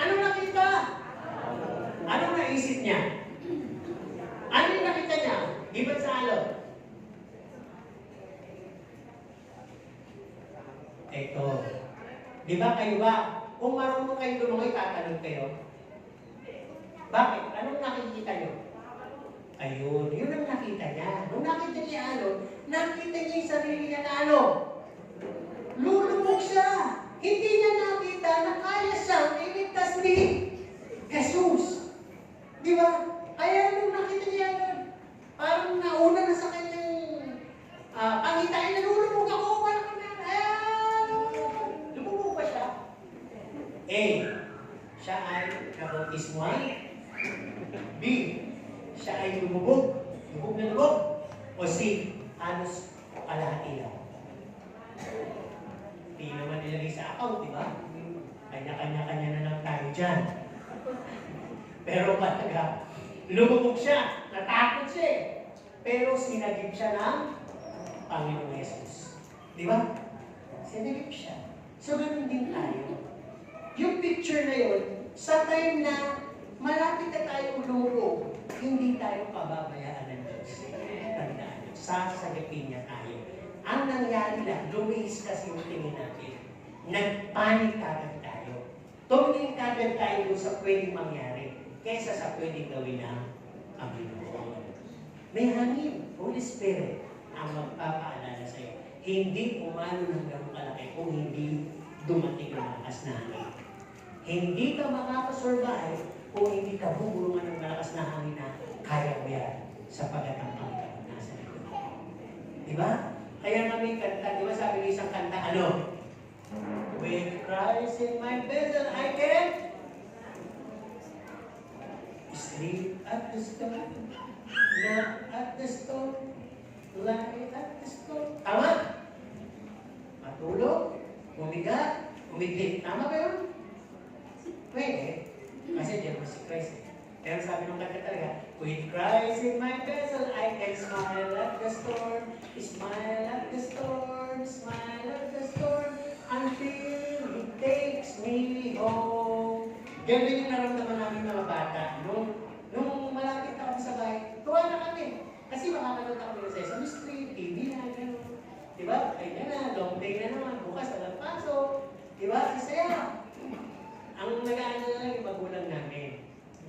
Ano nakita? Anong naisip niya? Ano yung nakita niya? Giban sa alon? Ito. Di ba kayo ba? Kung marunong kayo lumangoy, tatanong kayo. Bakit? Anong nakikita niyo? Ayun, yun ang nakita niya. Nung nakita niya nakita niya yung sarili niya na lulubog siya. Hindi niya nakita na kaya siyang iligtas ni Jesus. Di ba? Kaya nung nakita niya parang nauna na sa kanyang pangitain na lulubog ako. Lumubog pa siya. A. Siya ay nabautismo. B. Siya ay lumubog. Lubog na lubog. O C. Halos kalahati lang. Hindi naman nilagay sa account, di ba? Kanya-kanya na lang tayo dyan. Pero talaga, lumubog siya. Natakot siya eh. Pero sinagip siya ng Panginoong Jesus. Di ba? Sinagip siya. So, ganun din tayo. Yung picture na yun, sa time na malapit na tayong lumubog, hindi tayo pababayaan ng Diyos. Tandaan nyo, sasagapin niya tayo. Ang nangyari lang, lumis kasi yung tingin natin. Nagpanik agad tayo. Tumingin agad tayo sa pwedeng mangyari kaysa sa pwedeng gawin ng Panginoon. May hangin, Holy Spirit, ang magpapaalala sa iyo. Hindi umano ng ganong kalaki kung hindi dumating ang malakas na hangin. Hindi ka makakasurvive kung hindi ka bubulungan ng malakas na hangin na kaya mo yan sapagat ang Panginoon nasa likod. Diba? Kaya kami kanta, diba sabi ng isang kanta, With Christ in my vessel, I can sleep at the storm, not at the storm, lie at the storm. Tama? Matulog, umiga, umiglit. Tama ba yun? Pwede. Kasi diyan mo si Christ. Pero sabi nung kanta talaga, with Christ in my vessel, I can smile at the storm, smile at the storm, smile at the storm, until He takes me home. Ganun yung naramdaman namin mga bata. Nung malapit na kami sa bahay, tuwa na kami. Kasi makakanood na kami sa Sesame Street, TV na, gano'n. Diba? Kaya na, long day na naman, bukas walang pasok. Diba? Isaya. Ang nag-aano na lang yung magulang namin.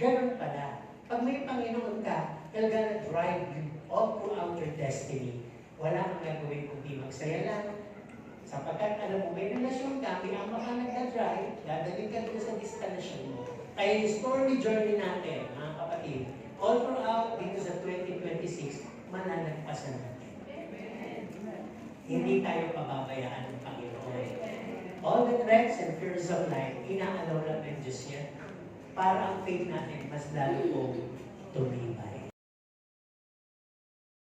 Ganun pala. Pag may Panginoon ka, He'll gonna drive you all throughout your destiny. Wala kang gagawin kundi magsaya lang. Sapagkat alam mo, may relasyon ka, may ama ka nagda-drive, dadalhin ka dito sa destination mo. Kaya yung story journey natin, mga kapatid, all throughout dito sa 2026, mananagpasan natin. Hindi tayo pababayaan ng Panginoon. All the threats and fears of life, inaalaw lang ng Diyos yan para ang faith natin mas lalo pong tumibay.